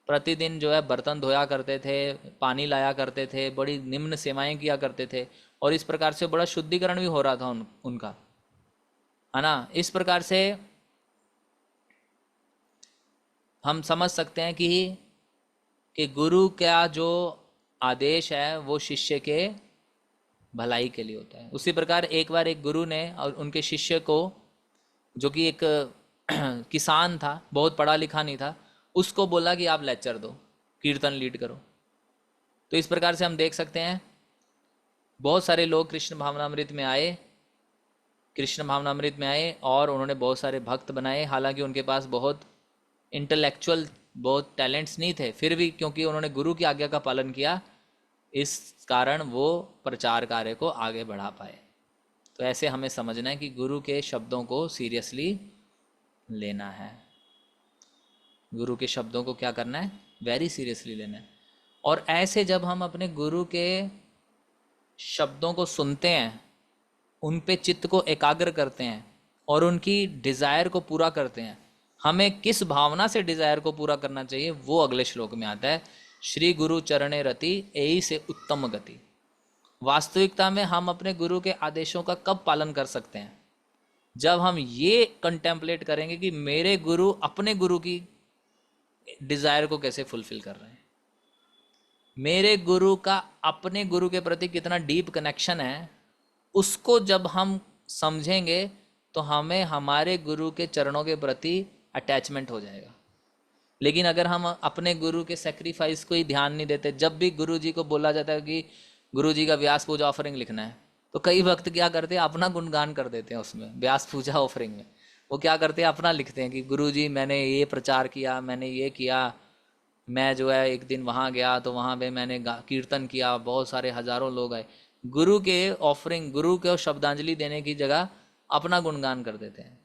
Speaker 1: प्रतिदिन जो है बर्तन धोया करते थे, पानी लाया करते थे, बड़ी निम्न सेवाएं किया करते थे। और इस प्रकार से बड़ा शुद्धिकरण भी हो रहा था उनका, है ना। इस प्रकार से हम समझ सकते हैं कि गुरु का जो आदेश है वो शिष्य के भलाई के लिए होता है। उसी प्रकार एक बार एक गुरु ने और उनके शिष्य को, जो कि एक किसान था, बहुत पढ़ा लिखा नहीं था, उसको बोला कि आप लेक्चर दो, कीर्तन लीड करो। तो इस प्रकार से हम देख सकते हैं बहुत सारे लोग कृष्ण भावनामृत में आए और उन्होंने बहुत सारे भक्त बनाए। हालांकि उनके पास बहुत इंटेलेक्चुअल, बहुत टैलेंट्स नहीं थे, फिर भी क्योंकि उन्होंने गुरु की आज्ञा का पालन किया, इस कारण वो प्रचार कार्य को आगे बढ़ा पाए। तो ऐसे हमें समझना है कि गुरु के शब्दों को सीरियसली लेना है। गुरु के शब्दों को क्या करना है, वेरी सीरियसली लेना है। और ऐसे जब हम अपने गुरु के शब्दों को सुनते हैं, उन पे चित्त को एकाग्र करते हैं और उनकी डिज़ायर को पूरा करते हैं, हमें किस भावना से डिज़ायर को पूरा करना चाहिए वो अगले श्लोक में आता है। श्री गुरु चरणे रति एई से उत्तम गति। वास्तविकता में हम अपने गुरु के आदेशों का कब पालन कर सकते हैं, जब हम ये कंटेम्पलेट करेंगे कि मेरे गुरु अपने गुरु की डिज़ायर को कैसे फुलफिल कर रहे हैं, मेरे गुरु का अपने गुरु के प्रति कितना डीप कनेक्शन है, उसको जब हम समझेंगे तो हमें हमारे गुरु के चरणों के प्रति अटैचमेंट हो जाएगा। लेकिन अगर हम अपने गुरु के सेक्रीफाइस को ही ध्यान नहीं देते, जब भी गुरु जी को बोला जाता है कि गुरु जी का व्यास पूजा ऑफरिंग लिखना है, तो कई वक्त क्या करते हैं, अपना गुणगान कर देते हैं उसमें, व्यास पूजा ऑफरिंग में वो क्या करते हैं, अपना लिखते हैं कि गुरु जी मैंने ये प्रचार किया, मैंने ये किया, मैं जो है एक दिन वहाँ गया तो वहाँ पे मैंने कीर्तन किया, बहुत सारे हजारों लोग आए। गुरु के ऑफरिंग, गुरु को शब्दांजलि देने की जगह अपना गुणगान कर देते हैं।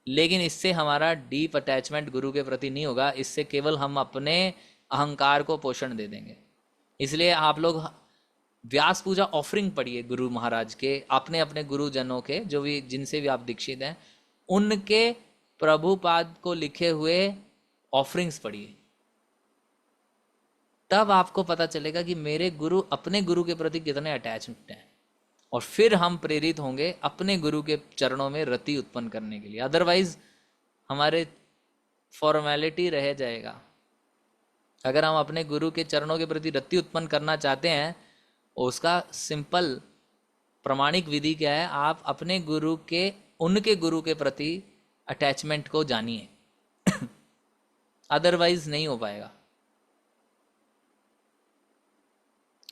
Speaker 1: लेकिन इससे हमारा डीप अटैचमेंट गुरु के प्रति नहीं होगा, इससे केवल हम अपने अहंकार को पोषण दे देंगे। इसलिए आप लोग व्यास पूजा ऑफरिंग पढ़िए गुरु महाराज के, अपने अपने गुरुजनों के, जो भी जिनसे भी आप दीक्षित हैं, उनके प्रभुपाद को लिखे हुए ऑफरिंग्स पढ़िए। तब आपको पता चलेगा कि मेरे गुरु अपने गुरु के प्रति कितने अटैचमेंट हैं, और फिर हम प्रेरित होंगे अपने गुरु के चरणों में रति उत्पन्न करने के लिए। अदरवाइज हमारे फॉर्मेलिटी रह जाएगा। अगर हम अपने गुरु के चरणों के प्रति रति उत्पन्न करना चाहते हैं, उसका सिंपल प्रमाणिक विधि क्या है, आप अपने गुरु के, उनके गुरु के प्रति अटैचमेंट को जानिए। अदरवाइज नहीं हो पाएगा।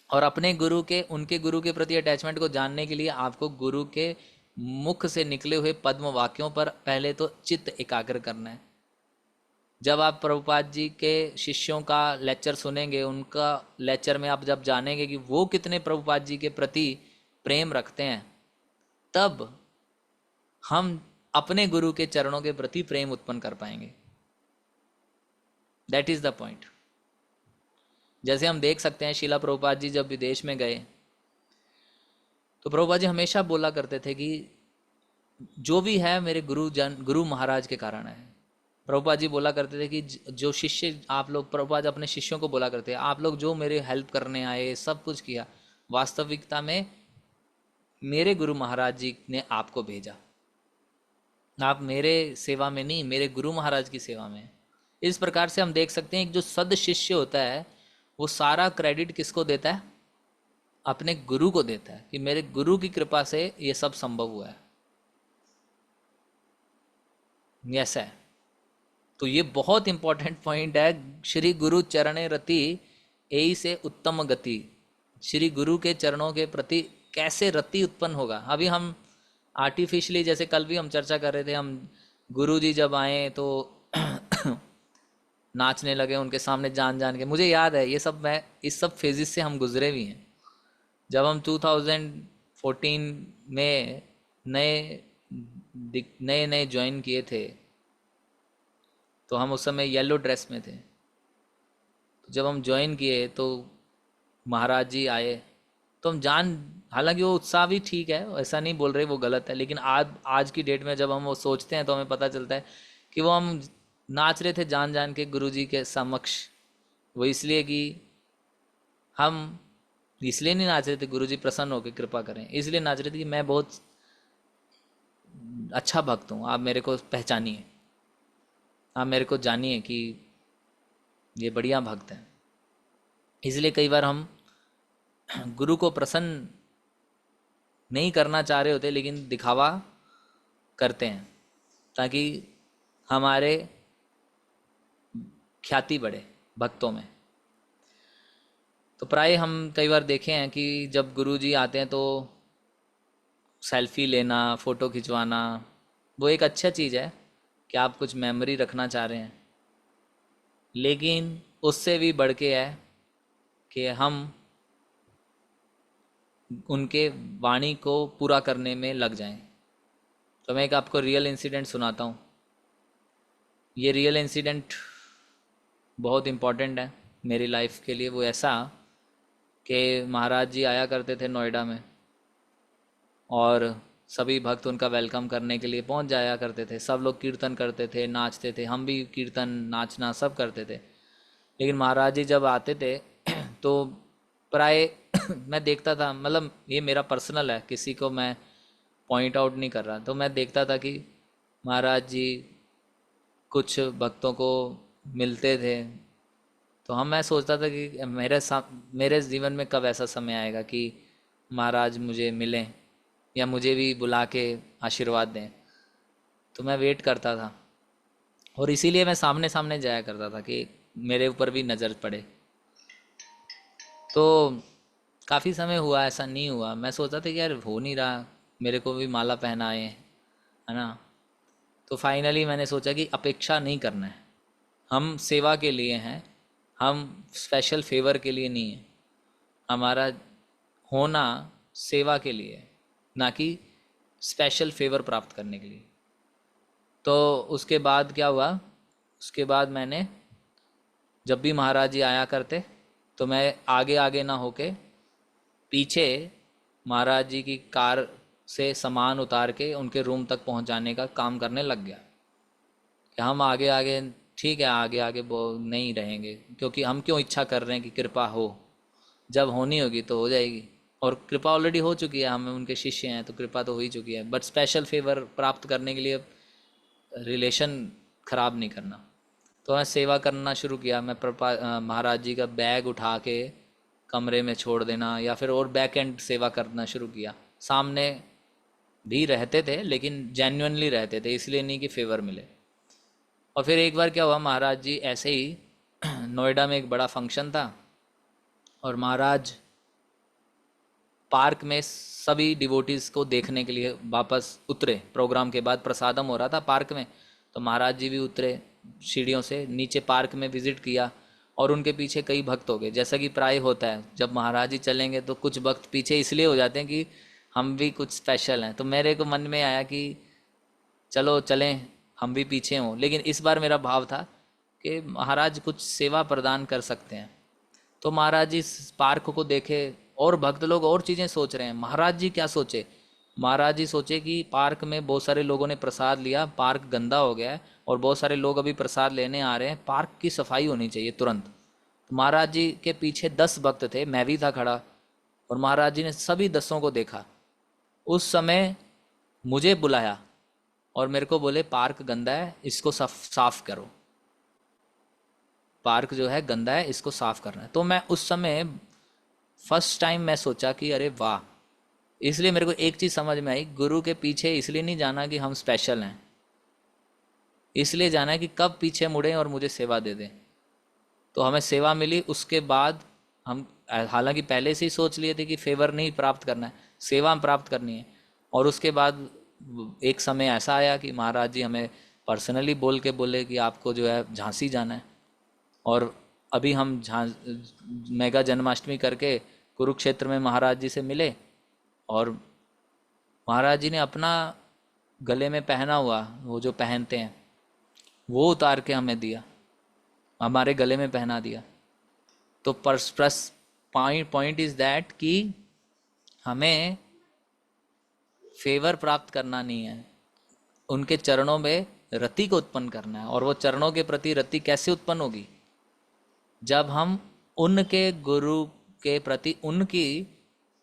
Speaker 1: और अपने गुरु के, उनके गुरु के प्रति अटैचमेंट को जानने के लिए आपको गुरु के मुख से निकले हुए पद्म वाक्यों पर पहले तो चित्त एकाग्र करना है। जब आप प्रभुपाद जी के शिष्यों का लेक्चर सुनेंगे, उनका लेक्चर में आप जब जानेंगे कि वो कितने प्रभुपाद जी के प्रति प्रेम रखते हैं, तब हम अपने गुरु के चरणों के प्रति प्रेम उत्पन्न कर पाएंगे। That is the point. जैसे हम देख सकते हैं शिला प्रभुपाद जी जब विदेश में गए, तो प्रभुपाद जी हमेशा बोला करते थे कि जो भी है मेरे गुरु महाराज के कारण है। प्रभुपाद जी बोला करते थे कि जो शिष्य आप लोग, प्रभुपाद अपने शिष्यों को बोला करते हैं, आप लोग जो मेरे हेल्प करने आए, सब कुछ किया, वास्तविकता में मेरे गुरु महाराज जी ने आपको भेजा। आप मेरे सेवा में नहीं, मेरे गुरु महाराज की सेवा में। इस प्रकार से हम देख सकते हैं कि जो सद शिष्य होता है वो सारा क्रेडिट किसको देता है, अपने गुरु को देता है, कि मेरे गुरु की कृपा से ये सब संभव हुआ है। यस है। तो ये बहुत इंपॉर्टेंट पॉइंट है। श्री गुरु चरणे रति एई से उत्तम गति। श्री गुरु के चरणों के प्रति कैसे रति उत्पन्न होगा। अभी हम आर्टिफिशियली, जैसे कल भी हम चर्चा कर रहे थे, हम गुरु जी जब आए तो नाचने लगे उनके सामने जान जान के। मुझे याद है ये सब, मैं इस सब फेजेस से हम गुजरे भी हैं। जब हम 2014 में नए नए ज्वाइन किए थे, तो हम उस समय येलो ड्रेस में थे। तो जब हम ज्वाइन किए तो महाराज जी आए, तो हम जान, हालांकि वो उत्साह भी ठीक है, ऐसा नहीं बोल रहे वो गलत है, लेकिन आज आज की डेट में जब हम वो सोचते हैं तो हमें पता चलता है कि वो हम नाच रहे थे जान जान के गुरुजी के समक्ष। वो इसलिए कि हम इसलिए नहीं नाच रहे थे गुरुजी प्रसन्न होकर कृपा करें, इसलिए नाच रहे थे कि मैं बहुत अच्छा भक्त हूँ, आप मेरे को पहचानिए, आप मेरे को जानिए कि ये बढ़िया भक्त हैं। इसलिए कई बार हम गुरु को प्रसन्न नहीं करना चाह रहे होते, लेकिन दिखावा करते हैं ताकि हमारे ख्याति बढ़े भक्तों में। तो प्राय हम कई बार देखे हैं कि जब गुरु जी आते हैं तो सेल्फी लेना, फ़ोटो खिंचवाना, वो एक अच्छा चीज़ है कि आप कुछ मेमोरी रखना चाह रहे हैं, लेकिन उससे भी बढ़ के है कि हम उनके वाणी को पूरा करने में लग जाएं। तो मैं एक आपको रियल इंसिडेंट सुनाता हूँ। ये रियल इंसिडेंट बहुत इम्पोर्टेंट है मेरी लाइफ के लिए। वो ऐसा कि महाराज जी आया करते थे नोएडा में, और सभी भक्त उनका वेलकम करने के लिए पहुंच जाया करते थे। सब लोग कीर्तन करते थे, नाचते थे, हम भी कीर्तन नाचना सब करते थे। लेकिन महाराज जी जब आते थे तो प्राय मैं देखता था, मतलब ये मेरा पर्सनल है, किसी को मैं पॉइंट आउट नहीं कर रहा, तो मैं देखता था कि महाराज जी कुछ भक्तों को मिलते थे। तो हम मैं सोचता था कि मेरे जीवन में कब ऐसा समय आएगा कि महाराज मुझे मिलें या मुझे भी बुला के आशीर्वाद दें। तो मैं वेट करता था, और इसीलिए मैं सामने सामने जाया करता था कि मेरे ऊपर भी नज़र पड़े। तो काफ़ी समय हुआ ऐसा नहीं हुआ, मैं सोचता था कि यार हो नहीं रहा, मेरे को भी माला पहनाए, है ना। तो फाइनली मैंने सोचा कि अपेक्षा नहीं करना है, हम सेवा के लिए हैं, हम स्पेशल फेवर के लिए नहीं है। हमारा होना सेवा के लिए है, ना कि स्पेशल फेवर प्राप्त करने के लिए। तो उसके बाद क्या हुआ, उसके बाद मैंने जब भी महाराज जी आया करते तो मैं आगे आगे ना होके पीछे महाराज जी की कार से सामान उतार के उनके रूम तक पहुंचाने का काम करने लग गया कि हम आगे आगे, ठीक है आगे आगे वो नहीं रहेंगे, क्योंकि हम क्यों इच्छा कर रहे हैं कि कृपा हो, जब होनी होगी तो हो जाएगी। और कृपा ऑलरेडी हो चुकी है, हम उनके शिष्य हैं तो कृपा तो हो ही चुकी है, बट स्पेशल फेवर प्राप्त करने के लिए रिलेशन ख़राब नहीं करना। तो मैं सेवा करना शुरू किया। मैं महाराज जी का बैग उठा के कमरे में छोड़ देना, या फिर और बैक एंड सेवा करना शुरू किया। सामने भी रहते थे लेकिन जेन्युइनली रहते थे, इसलिए नहीं कि फेवर मिले। और फिर एक बार क्या हुआ, महाराज जी ऐसे ही नोएडा में एक बड़ा फंक्शन था, और महाराज पार्क में सभी डिवोटीज़ को देखने के लिए वापस उतरे। प्रोग्राम के बाद प्रसादम हो रहा था पार्क में, तो महाराज जी भी उतरे सीढ़ियों से नीचे, पार्क में विजिट किया, और उनके पीछे कई भक्त हो गए। जैसा कि प्राय होता है जब महाराज जी चलेंगे तो कुछ भक्त पीछे इसलिए हो जाते हैं कि हम भी कुछ स्पेशल हैं। तो मेरे को मन में आया कि चलो चलें, हम भी पीछे हों। लेकिन इस बार मेरा भाव था कि महाराज कुछ सेवा प्रदान कर सकते हैं। तो महाराज जी इस पार्क को देखे, और भक्त लोग और चीज़ें सोच रहे हैं, महाराज जी क्या सोचे, महाराज जी सोचे कि पार्क में बहुत सारे लोगों ने प्रसाद लिया, पार्क गंदा हो गया है, और बहुत सारे लोग अभी प्रसाद लेने आ रहे हैं, पार्क की सफाई होनी चाहिए तुरंत। तो महाराज जी के पीछे 10 भक्त थे, मैं भी था खड़ा, और महाराज जी ने सभी 10 को देखा। उस समय मुझे बुलाया और मेरे को बोले पार्क गंदा है, इसको साफ करो, पार्क जो है गंदा है, इसको साफ करना है। तो मैं उस समय फर्स्ट टाइम मैं सोचा कि अरे वाह। इसलिए मेरे को एक चीज़ समझ में आई, गुरु के पीछे इसलिए नहीं जाना कि हम स्पेशल हैं, इसलिए जाना है कि कब पीछे मुड़ें और मुझे सेवा दे दें। तो हमें सेवा मिली, उसके बाद हम हालांकि पहले से ही सोच लिए थे कि फेवर नहीं प्राप्त करना है, सेवा प्राप्त करनी है। और उसके बाद एक समय ऐसा आया कि महाराज जी हमें पर्सनली बोल के बोले कि आपको जो है झांसी जाना है। और अभी हम मेगा जन्माष्टमी करके कुरुक्षेत्र में महाराज जी से मिले, और महाराज जी ने अपना गले में पहना हुआ वो जो पहनते हैं वो उतार के हमें दिया, हमारे गले में पहना दिया। तो प्लस पॉइंट इज़ दैट कि हमें फेवर प्राप्त करना नहीं है, उनके चरणों में रति को उत्पन्न करना है। और वो चरणों के प्रति रति कैसे उत्पन्न होगी? जब हम उनके गुरु के प्रति उनकी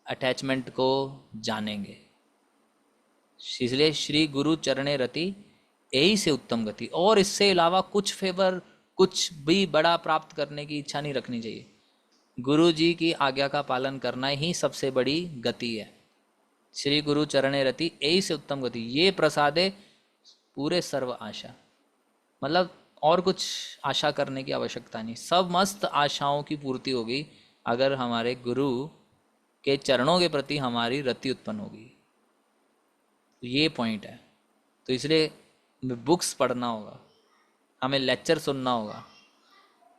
Speaker 1: अटैचमेंट को जानेंगे। इसलिए श्री गुरु चरणे रति यही से उत्तम गति, और इससे अलावा कुछ फेवर, कुछ भी बड़ा प्राप्त करने की इच्छा नहीं रखनी चाहिए। गुरु जी की आज्ञा का पालन करना ही सबसे बड़ी गति है। श्री गुरु चरणे रति यही से उत्तम गति, ये प्रसादे पूरे सर्व आशा। मतलब और कुछ आशा करने की आवश्यकता नहीं, सब मस्त आशाओं की पूर्ति होगी अगर हमारे गुरु के चरणों के प्रति हमारी रति उत्पन्न होगी। ये पॉइंट है। तो इसलिए बुक्स पढ़ना होगा, हमें लेक्चर सुनना होगा,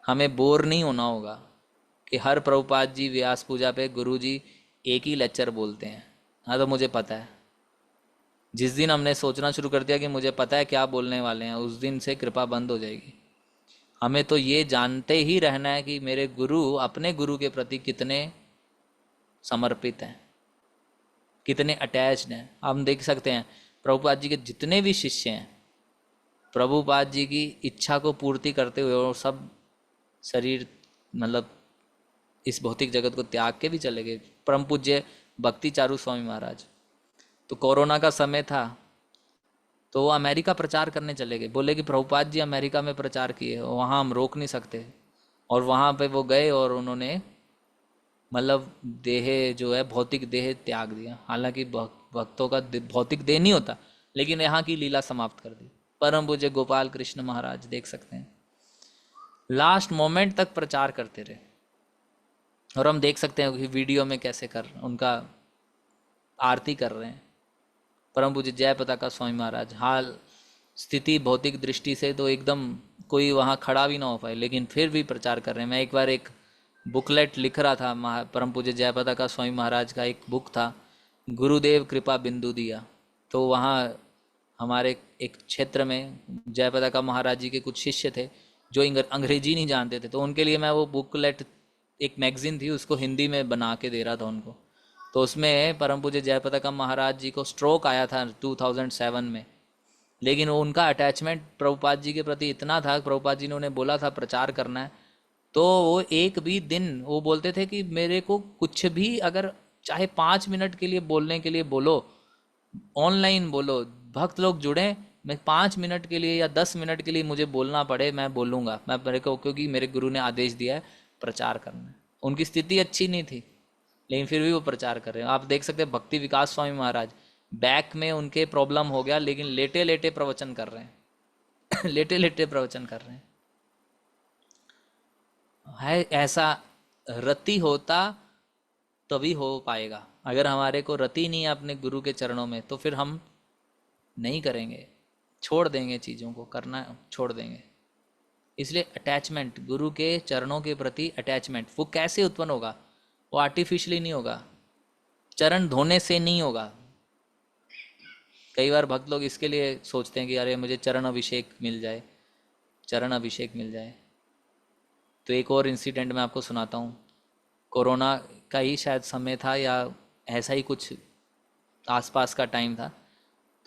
Speaker 1: हमें बोर नहीं होना होगा कि हर प्रभुपाद जी व्यास पूजा पे गुरु जी एक ही लेक्चर बोलते हैं। हाँ, तो मुझे पता है। जिस दिन हमने सोचना शुरू कर दिया कि मुझे पता है क्या बोलने वाले हैं, उस दिन से कृपा बंद हो जाएगी। हमें तो ये जानते ही रहना है कि मेरे गुरु अपने गुरु के प्रति कितने समर्पित हैं, कितने अटैच्ड हैं। हम देख सकते हैं प्रभुपाद जी के जितने भी शिष्य हैं, प्रभुपाद जी की इच्छा को पूर्ति करते हुए और सब शरीर मतलब इस भौतिक जगत को त्याग के भी चले गए। परम पूज्य भक्ति चारू स्वामी महाराज, तो कोरोना का समय था तो वो अमेरिका प्रचार करने चले गए। बोले कि प्रभुपाद जी अमेरिका में प्रचार किए, वहाँ हम रोक नहीं सकते। और वहाँ पे वो गए और उन्होंने मतलब देह जो है भौतिक देह त्याग दिया। हालांकि भक्तों का भौतिक देह नहीं होता, लेकिन यहाँ की लीला समाप्त कर दी। परम पूज्य गोपाल कृष्ण महाराज देख सकते हैं, लास्ट मोमेंट तक प्रचार करते रहे। और हम देख सकते हैं कि वीडियो में कैसे कर उनका आरती कर रहे हैं परम पूज्य जय पताका स्वामी महाराज। हाल स्थिति भौतिक दृष्टि से तो एकदम कोई वहाँ खड़ा भी ना हो पाए, लेकिन फिर भी प्रचार कर रहे हैं। मैं एक बार एक बुकलेट लिख रहा था, परम पूज्य जय पताका स्वामी महाराज का एक बुक था, गुरुदेव कृपा बिंदु दिया। तो वहाँ हमारे एक क्षेत्र में जय पताका महाराज जी के कुछ शिष्य थे जो अंग्रेजी नहीं जानते थे, तो उनके लिए मैं वो बुकलेट, एक मैगजीन थी, उसको हिंदी में बना के दे रहा था उनको। तो उसमें परम पूज्य जय पताका महाराज जी को स्ट्रोक आया था 2007 में, लेकिन वो उनका अटैचमेंट प्रभुपाद जी के प्रति इतना था, प्रभुपाद जी ने उन्हें बोला था प्रचार करना है, तो वो एक भी दिन वो बोलते थे कि मेरे को कुछ भी अगर चाहे 5 मिनट के लिए बोलने के लिए बोलो, ऑनलाइन बोलो, भक्त लोग जुड़े, मैं 5 मिनट के लिए या 10 मिनट के लिए मुझे बोलना पड़े मैं बोलूँगा, मैं मेरे को, क्योंकि मेरे गुरु ने आदेश दिया है प्रचार करना है। उनकी स्थिति अच्छी नहीं थी, लेकिन फिर भी वो प्रचार कर रहे हैं। आप देख सकते हैं भक्ति विकास स्वामी महाराज, बैक में उनके प्रॉब्लम हो गया, लेकिन लेटे लेटे प्रवचन कर रहे हैं लेटे लेटे प्रवचन कर रहे हैं। है ऐसा रति होता तभी हो पाएगा। अगर हमारे को रति नहीं है अपने गुरु के चरणों में, तो फिर हम नहीं करेंगे, छोड़ देंगे, चीज़ों को करना छोड़ देंगे। इसलिए अटैचमेंट, गुरु के चरणों के प्रति अटैचमेंट, वो कैसे उत्पन्न होगा? वो आर्टिफिशियली नहीं होगा, चरण धोने से नहीं होगा। कई बार भक्त लोग इसके लिए सोचते हैं कि अरे मुझे चरण अभिषेक मिल जाए, चरण अभिषेक मिल जाए। तो एक और इंसिडेंट मैं आपको सुनाता हूँ। कोरोना का ही शायद समय था या ऐसा ही कुछ आसपास का टाइम था।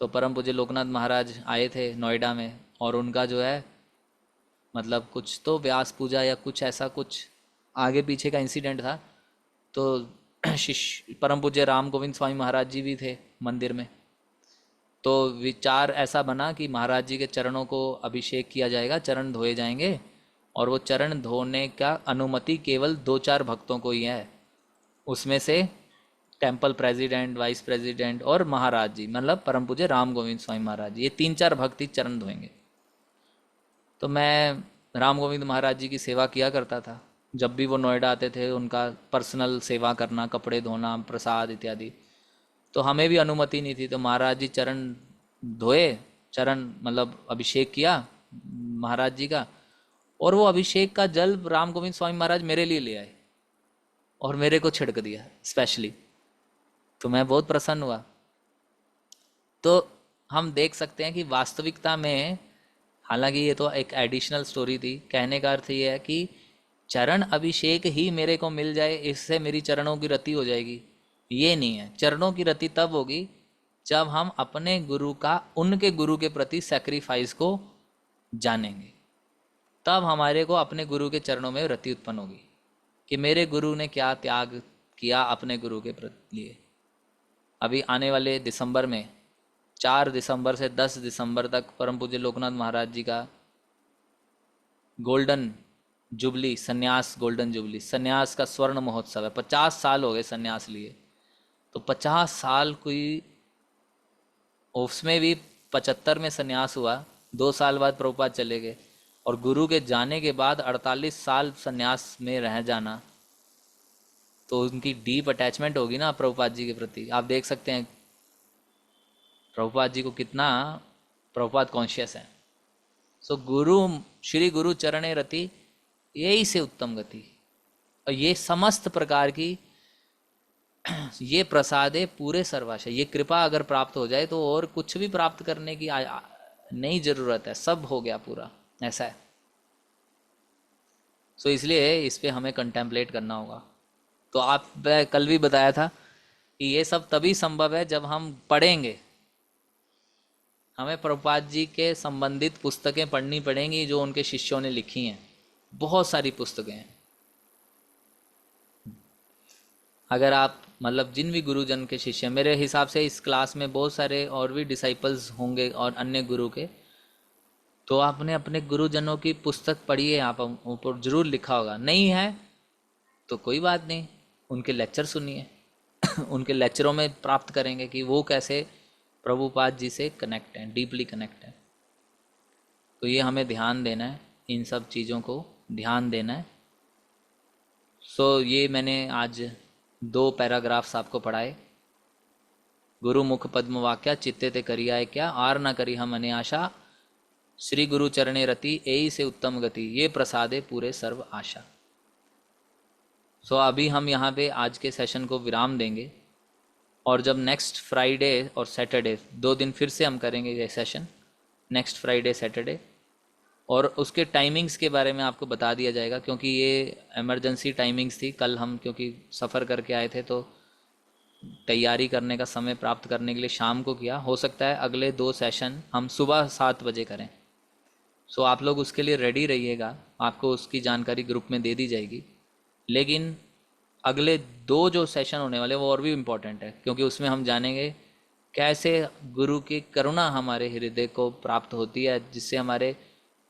Speaker 1: तो परम पूज्य लोकनाथ महाराज आए थे नोएडा में, और उनका जो है मतलब कुछ तो व्यास पूजा या कुछ ऐसा कुछ आगे पीछे का इंसिडेंट था। तो शिष्य परम पूज्य राम गोविंद स्वामी महाराज जी भी थे मंदिर में। तो विचार ऐसा बना कि महाराज जी के चरणों को अभिषेक किया जाएगा, चरण धोए जाएंगे, और वो चरण धोने का अनुमति केवल 2-4 भक्तों को ही है। उसमें से टेम्पल प्रेसिडेंट, वाइस प्रेसिडेंट और महाराज जी, मतलब परम पूज्य राम गोविंद स्वामी महाराज जी, ये 3-4 भक्त ही चरण धोएंगे। तो मैं राम गोविंद महाराज जी की सेवा किया करता था। जब भी वो नोएडा आते थे, उनका पर्सनल सेवा करना, कपड़े धोना, प्रसाद इत्यादि। तो हमें भी अनुमति नहीं थी। तो महाराज जी चरण धोए, चरण मतलब अभिषेक किया महाराज जी का, और वो अभिषेक का जल राम गोविंद स्वामी महाराज मेरे लिए ले आए और मेरे को छिड़क दिया स्पेशली। तो मैं बहुत प्रसन्न हुआ। तो हम देख सकते हैं कि वास्तविकता में, हालांकि ये तो एक एडिशनल स्टोरी थी, कहने का अर्थ ये है कि चरण अभिषेक ही मेरे को मिल जाए, इससे मेरी चरणों की रति हो जाएगी, ये नहीं है। चरणों की रति तब होगी जब हम अपने गुरु का उनके गुरु के प्रति सेक्रीफाइस को जानेंगे, तब हमारे को अपने गुरु के चरणों में रति उत्पन्न होगी कि मेरे गुरु ने क्या त्याग किया अपने गुरु के प्रति लिए। अभी आने वाले दिसंबर में 4 दिसंबर से 10 दिसंबर तक परम पूज्य लोकनाथ महाराज जी का गोल्डन जुबली, संन्यास गोल्डन जुबली, संन्यास का स्वर्ण महोत्सव है। 50 साल हो गए संन्यास लिए, तो 50 साल कोई, उसमें भी 75 में संन्यास हुआ, 2 साल बाद प्रभुपाद चले गए, और गुरु के जाने के बाद 48 साल संन्यास में रह जाना, तो उनकी डीप अटैचमेंट होगी ना प्रभुपाद जी के प्रति। आप देख सकते हैं प्रभुपाद जी को कितना प्रभुपाद कॉन्शियस है। सो गुरु, श्री गुरु चरणे रति, यही से उत्तम गति। और ये समस्त प्रकार की ये प्रसादे पूरे सर्वाशय, ये कृपा अगर प्राप्त हो जाए तो और कुछ भी प्राप्त करने की नहीं जरूरत है, सब हो गया पूरा, ऐसा है। सो इसलिए इस पे हमें कंटेम्पलेट करना होगा। तो आप कल भी बताया था कि ये सब तभी संभव है जब हम पढ़ेंगे। हमें प्रभुपाद जी के संबंधित पुस्तकें पढ़नी पड़ेंगी जो उनके शिष्यों ने लिखी हैं, बहुत सारी पुस्तकें हैं। अगर आप मतलब जिन भी गुरुजन के शिष्य, मेरे हिसाब से इस क्लास में बहुत सारे और भी डिसाइपल्स होंगे और अन्य गुरु के, तो आपने अपने गुरुजनों की पुस्तक पढ़िए, आप ऊपर जरूर लिखा होगा। नहीं है तो कोई बात नहीं, उनके लेक्चर सुनिए उनके लेक्चरों में प्राप्त करेंगे कि वो कैसे प्रभुपाद जी से कनेक्ट हैं, डीपली कनेक्ट हैं। तो ये हमें ध्यान देना है, इन सब चीज़ों को ध्यान देना है। सो ये मैंने आज 2 पैराग्राफ्स आपको पढ़ाए। गुरु मुख पद्म वाक्या चित्ते ते करियाए क्या, आर न करी हम अने आशा, श्री गुरु चरणे रति एई से उत्तम गति, ये प्रसादे पूरे सर्व आशा। सो अभी हम यहाँ पे आज के सेशन को विराम देंगे, और जब नेक्स्ट फ्राइडे और सैटरडे 2 दिन फिर से हम करेंगे ये सेशन, नेक्स्ट फ्राइडे सैटरडे, और उसके टाइमिंग्स के बारे में आपको बता दिया जाएगा, क्योंकि ये इमरजेंसी टाइमिंग्स थी। कल हम क्योंकि सफ़र करके आए थे तो तैयारी करने का समय प्राप्त करने के लिए शाम को किया। हो सकता है अगले 2 सेशन हम सुबह 7 बजे करें। सो आप लोग उसके लिए रेडी रहिएगा, आपको उसकी जानकारी ग्रुप में दे दी जाएगी। लेकिन अगले 2 जो सेशन होने वाले वो और भी इम्पोर्टेंट है, क्योंकि उसमें हम जानेंगे कैसे गुरु की करुणा हमारे हृदय को प्राप्त होती है, जिससे हमारे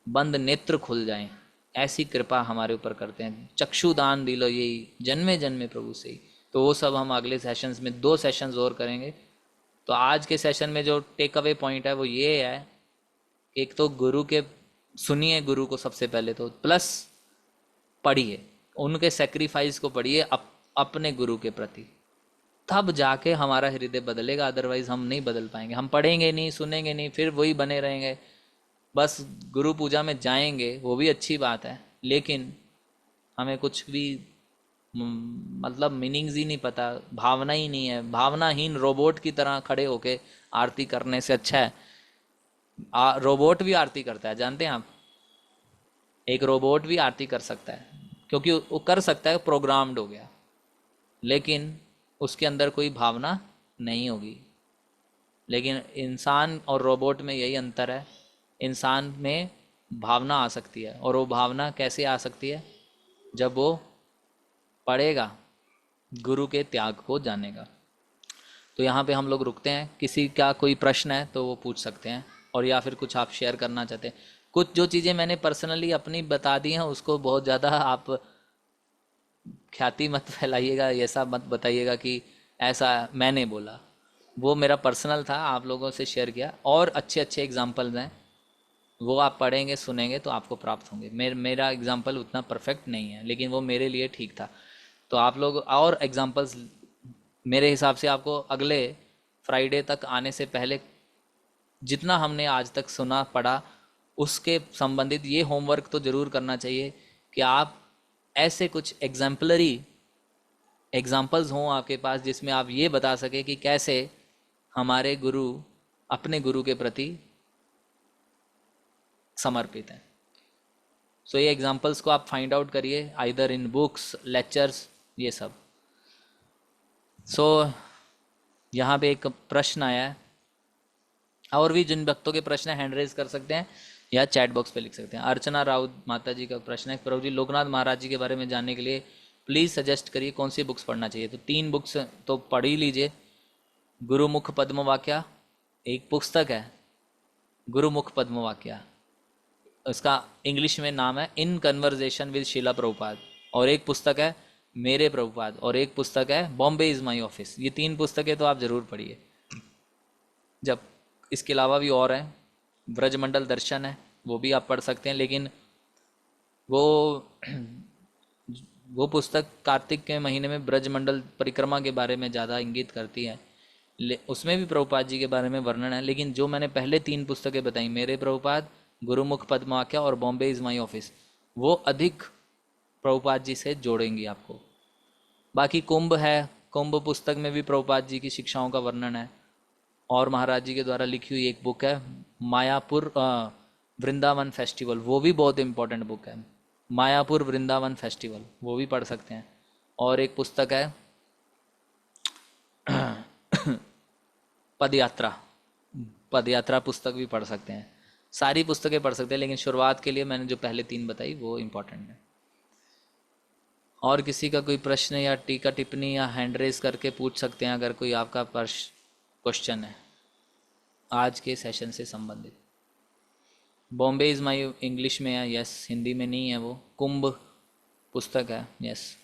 Speaker 1: बंद नेत्र खुल जाएं। ऐसी कृपा हमारे ऊपर करते हैं, चक्षुदान दिलो यही जन्मे जन्मे प्रभु से ही। तो वो सब हम अगले सेशंस में 2 सेशंस और करेंगे। तो आज के सेशन में जो टेक अवे पॉइंट है वो ये है कि एक तो गुरु के सुनिए, गुरु को सबसे पहले तो, प्लस पढ़िए, उनके सेक्रीफाइस को पढ़िए अपने गुरु के प्रति, तब जाके हमारा हृदय बदलेगा। अदरवाइज हम नहीं बदल पाएंगे। हम पढ़ेंगे नहीं, सुनेंगे नहीं, फिर वही बने रहेंगे। बस गुरु पूजा में जाएंगे, वो भी अच्छी बात है, लेकिन हमें कुछ भी मतलब मीनिंग्स ही नहीं पता, भावना ही नहीं है। भावनाहीन रोबोट की तरह खड़े होके आरती करने से अच्छा है, रोबोट भी आरती करता है, जानते हैं आप? एक रोबोट भी आरती कर सकता है, क्योंकि वो कर सकता है, प्रोग्राम्ड हो गया, लेकिन उसके अंदर कोई भावना नहीं होगी। लेकिन इंसान और रोबोट में यही अंतर है, इंसान में भावना आ सकती है। और वो भावना कैसे आ सकती है? जब वो पढ़ेगा, गुरु के त्याग को जानेगा। तो यहाँ पे हम लोग रुकते हैं। किसी का कोई प्रश्न है तो वो पूछ सकते हैं, और या फिर कुछ आप शेयर करना चाहते हैं। कुछ जो चीज़ें मैंने पर्सनली अपनी बता दी हैं उसको बहुत ज़्यादा आप ख्याति मत फैलाइएगा, ऐसा मत बताइएगा कि ऐसा मैंने बोला। वो मेरा पर्सनल था, आप लोगों से शेयर किया। और अच्छे अच्छे एग्जाम्पल्स हैं, वो आप पढ़ेंगे सुनेंगे तो आपको प्राप्त होंगे। मेरा एग्जाम्पल उतना परफेक्ट नहीं है, लेकिन वो मेरे लिए ठीक था। तो आप लोग और एग्जाम्पल्स मेरे हिसाब से आपको अगले फ्राइडे तक आने से पहले जितना हमने आज तक सुना पढ़ा उसके संबंधित ये होमवर्क तो ज़रूर करना चाहिए कि आप ऐसे कुछ एग्जाम्पलरी एग्जाम्पल्स हों आपके पास, जिसमें आप ये बता सके कि कैसे हमारे गुरु अपने गुरु के प्रति समर्पित हैं। सो ये एग्जाम्पल्स को आप फाइंड आउट करिए, आइदर इन बुक्स, लेक्चर्स, ये सब। सो यहाँ पे एक प्रश्न आया है, और भी जिन भक्तों के प्रश्न हैंड रेज कर सकते हैं या चैट बॉक्स पे लिख सकते हैं। अर्चना राउत माता जी का प्रश्न है, प्रभु जी लोकनाथ महाराज जी के बारे में जानने के लिए प्लीज़ सजेस्ट करिए कौन सी बुक्स पढ़ना चाहिए। तो 3 बुक्स तो पढ़ ही लीजिए। गुरुमुख पद्म वाक्या एक पुस्तक है, गुरुमुख पद्म वाक्या, उसका इंग्लिश में नाम है इन कन्वर्जेशन विद शीला प्रभुपाद, और एक पुस्तक है मेरे प्रभुपाद, और एक पुस्तक है बॉम्बे इज़ माई ऑफिस। ये 3 पुस्तकें तो आप ज़रूर पढ़िए। जब इसके अलावा भी और हैं, ब्रजमंडल दर्शन है, वो भी आप पढ़ सकते हैं, लेकिन वो वो पुस्तक कार्तिक के महीने में ब्रजमंडल परिक्रमा के बारे में ज़्यादा इंगित करती है। उसमें भी प्रभुपाद जी के बारे में वर्णन है, लेकिन जो मैंने पहले 3 पुस्तकें बताई, मेरे प्रभुपाद, गुरुमुख पद्माख्या और बॉम्बे इज़ माई ऑफिस, वो अधिक प्रभुपाद जी से जोड़ेंगी आपको। बाकी कुंभ है, कुंभ पुस्तक में भी प्रभुपाद जी की शिक्षाओं का वर्णन है, और महाराज जी के द्वारा लिखी हुई एक बुक है मायापुर वृंदावन फेस्टिवल, वो भी बहुत इंपॉर्टेंट बुक है, मायापुर वृंदावन फेस्टिवल, वो भी पढ़ सकते हैं। और एक पुस्तक है पदयात्रा, पदयात्रा पुस्तक भी पढ़ सकते हैं। सारी पुस्तकें पढ़ सकते हैं, लेकिन शुरुआत के लिए मैंने जो पहले 3 बताई वो इम्पोर्टेंट है। और किसी का कोई प्रश्न या टीका टिप्पणी या हैंड रेज करके पूछ सकते हैं अगर कोई आपका क्वेश्चन है आज के सेशन से संबंधित। बॉम्बे इज़ माई इंग्लिश में है, यस, हिंदी में नहीं है वो। कुंभ पुस्तक है, यस।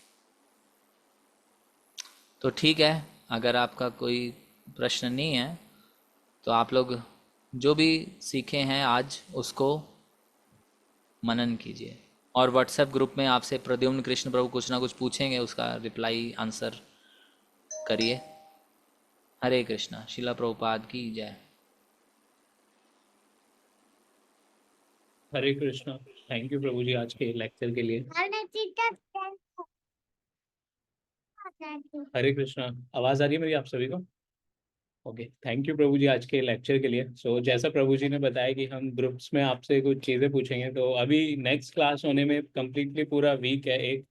Speaker 1: तो ठीक है, अगर आपका कोई प्रश्न नहीं है तो आप लोग जो भी सीखे हैं आज उसको मनन कीजिए, और व्हाट्सएप ग्रुप में आपसे प्रद्युम्न कृष्ण प्रभु कुछ ना कुछ पूछेंगे, उसका रिप्लाई आंसर करिए। हरे कृष्णा, शिला प्रभुपाद की जय।
Speaker 2: हरे कृष्णा। थैंक यू प्रभु जी आज के लेक्चर के लिए। हरे कृष्णा। आवाज आ रही है मेरी आप सभी को? ओके, थैंक यू प्रभु जी आज के लेक्चर के लिए। जैसा प्रभु जी ने बताया कि हम ग्रुप्स में आपसे कुछ चीज़ें पूछेंगे, तो अभी नेक्स्ट क्लास होने में कम्प्लीटली पूरा वीक है एक।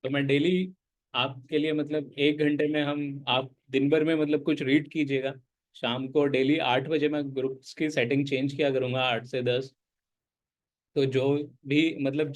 Speaker 2: तो मैं डेली आपके लिए मतलब 1 घंटे में हम आप दिन भर में मतलब कुछ रीड कीजिएगा। शाम को डेली 8 बजे मैं ग्रुप्स की सेटिंग चेंज किया करूँगा, 8 से 10। तो जो भी मतलब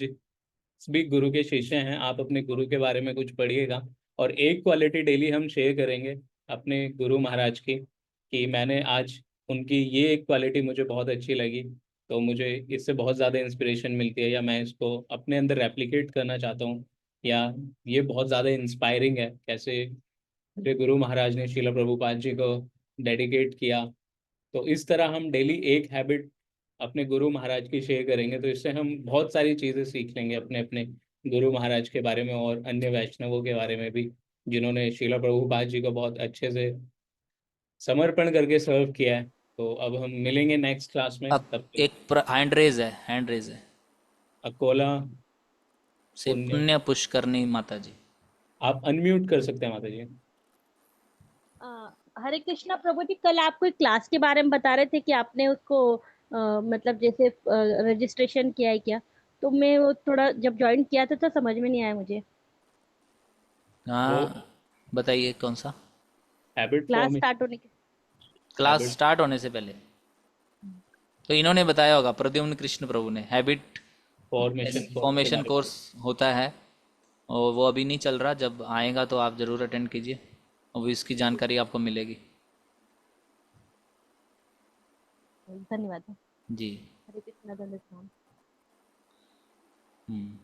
Speaker 2: भी गुरु के शिष्य हैं, आप अपने गुरु के बारे में कुछ पढ़िएगा, और एक क्वालिटी डेली हम शेयर करेंगे अपने गुरु महाराज की, कि मैंने आज उनकी ये एक क्वालिटी मुझे बहुत अच्छी लगी, तो मुझे इससे बहुत ज़्यादा इंस्पिरेशन मिलती है, या मैं इसको अपने अंदर रेप्लिकेट करना चाहता हूँ, या ये बहुत ज़्यादा इंस्पायरिंग है कैसे मेरे गुरु महाराज ने श्रील प्रभुपाद जी को डेडिकेट किया। तो इस तरह हम डेली एक हैबिट अपने गुरु महाराज की शेयर करेंगे, तो इससे हम बहुत सारी चीज़ें सीख लेंगे अपने अपने गुरु महाराज के बारे में, और अन्य वैष्णवों के बारे में भी, जिन्होंने श्रील प्रभुपाद जी को बहुत अच्छे से समर्पण करके सर्व किया है। तो अब हम मिलेंगे नेक्स्ट क्लास में,
Speaker 1: अब
Speaker 2: तब तक
Speaker 1: एक हैंड रेज है, हैंड रेज है
Speaker 2: अकोला
Speaker 1: से
Speaker 2: पुण्य।
Speaker 1: पुण्य पुष्करनी माता जी।
Speaker 2: आप अनम्यूट कर सकते हैं माता जी।
Speaker 3: अ, हरे कृष्णा प्रभु जी, कल आप कोई क्लास के बारे में बता रहे थे कि आपने उसको मतलब जैसे रजिस्ट्रेशन किया है क्या? तो मैं वो थोड़ा जब ज्वाइन किया था तो समझ में नहीं आया मुझे।
Speaker 2: वो
Speaker 1: हाँ, बताइए कौन सा।
Speaker 2: Habit
Speaker 3: class
Speaker 2: formation.
Speaker 3: स्टार्ट होने के
Speaker 1: क्लास
Speaker 2: हैबिट
Speaker 1: स्टार्ट होने से पहले तो इन्होंने बताया होगा, प्रद्युम्न कृष्ण प्रभु ने। हैबिट
Speaker 2: फॉर्मेशन कोर्स के
Speaker 1: फॉर्मेशन
Speaker 2: बारे में।
Speaker 1: कोर्स होता है, और वो अभी नहीं चल रहा, जब आएगा तो आप ज़रूर अटेंड कीजिए, और वो इसकी जानकारी आपको मिलेगी।
Speaker 3: धन्यवाद।
Speaker 1: जी।
Speaker 3: हरे कृष्णा धन्यवाद।
Speaker 1: हम्म।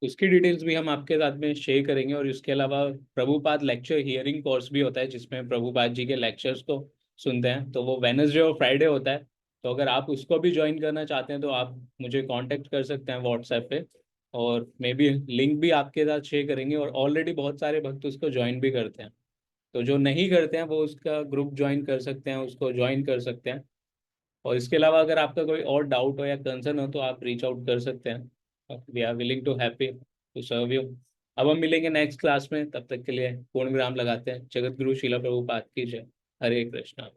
Speaker 2: उसकी डिटेल्स भी हम आपके साथ में शेयर करेंगे, और इसके अलावा प्रभुपाद लेक्चर हियरिंग कोर्स भी होता है, जिसमें प्रभुपाद जी के लेक्चर्स को सुनते हैं, तो वो वेनसडे और फ्राइडे होता है। तो अगर आप उसको भी ज्वाइन करना चाहते हैं तो आप मुझे कांटेक्ट कर सकते हैं व्हाट्सएप पे, और मे बी लिंक भी आपके साथ शेयर करेंगे, और ऑलरेडी बहुत सारे भक्त उसको ज्वाइन भी करते हैं। तो जो नहीं करते हैं वो उसका ग्रुप ज्वाइन कर सकते हैं, उसको ज्वाइन कर सकते हैं। और इसके अलावा अगर आपका कोई और डाउट हो या कंसर्न हो तो आप रीच आउट कर सकते हैं। We are willing to happy to serve you. अब हम मिलेंगे नेक्स्ट क्लास में, तब तक के लिए पूर्ण विराम लगाते हैं। जगत गुरु शीला प्रभुपाद की जय। हरे कृष्णा।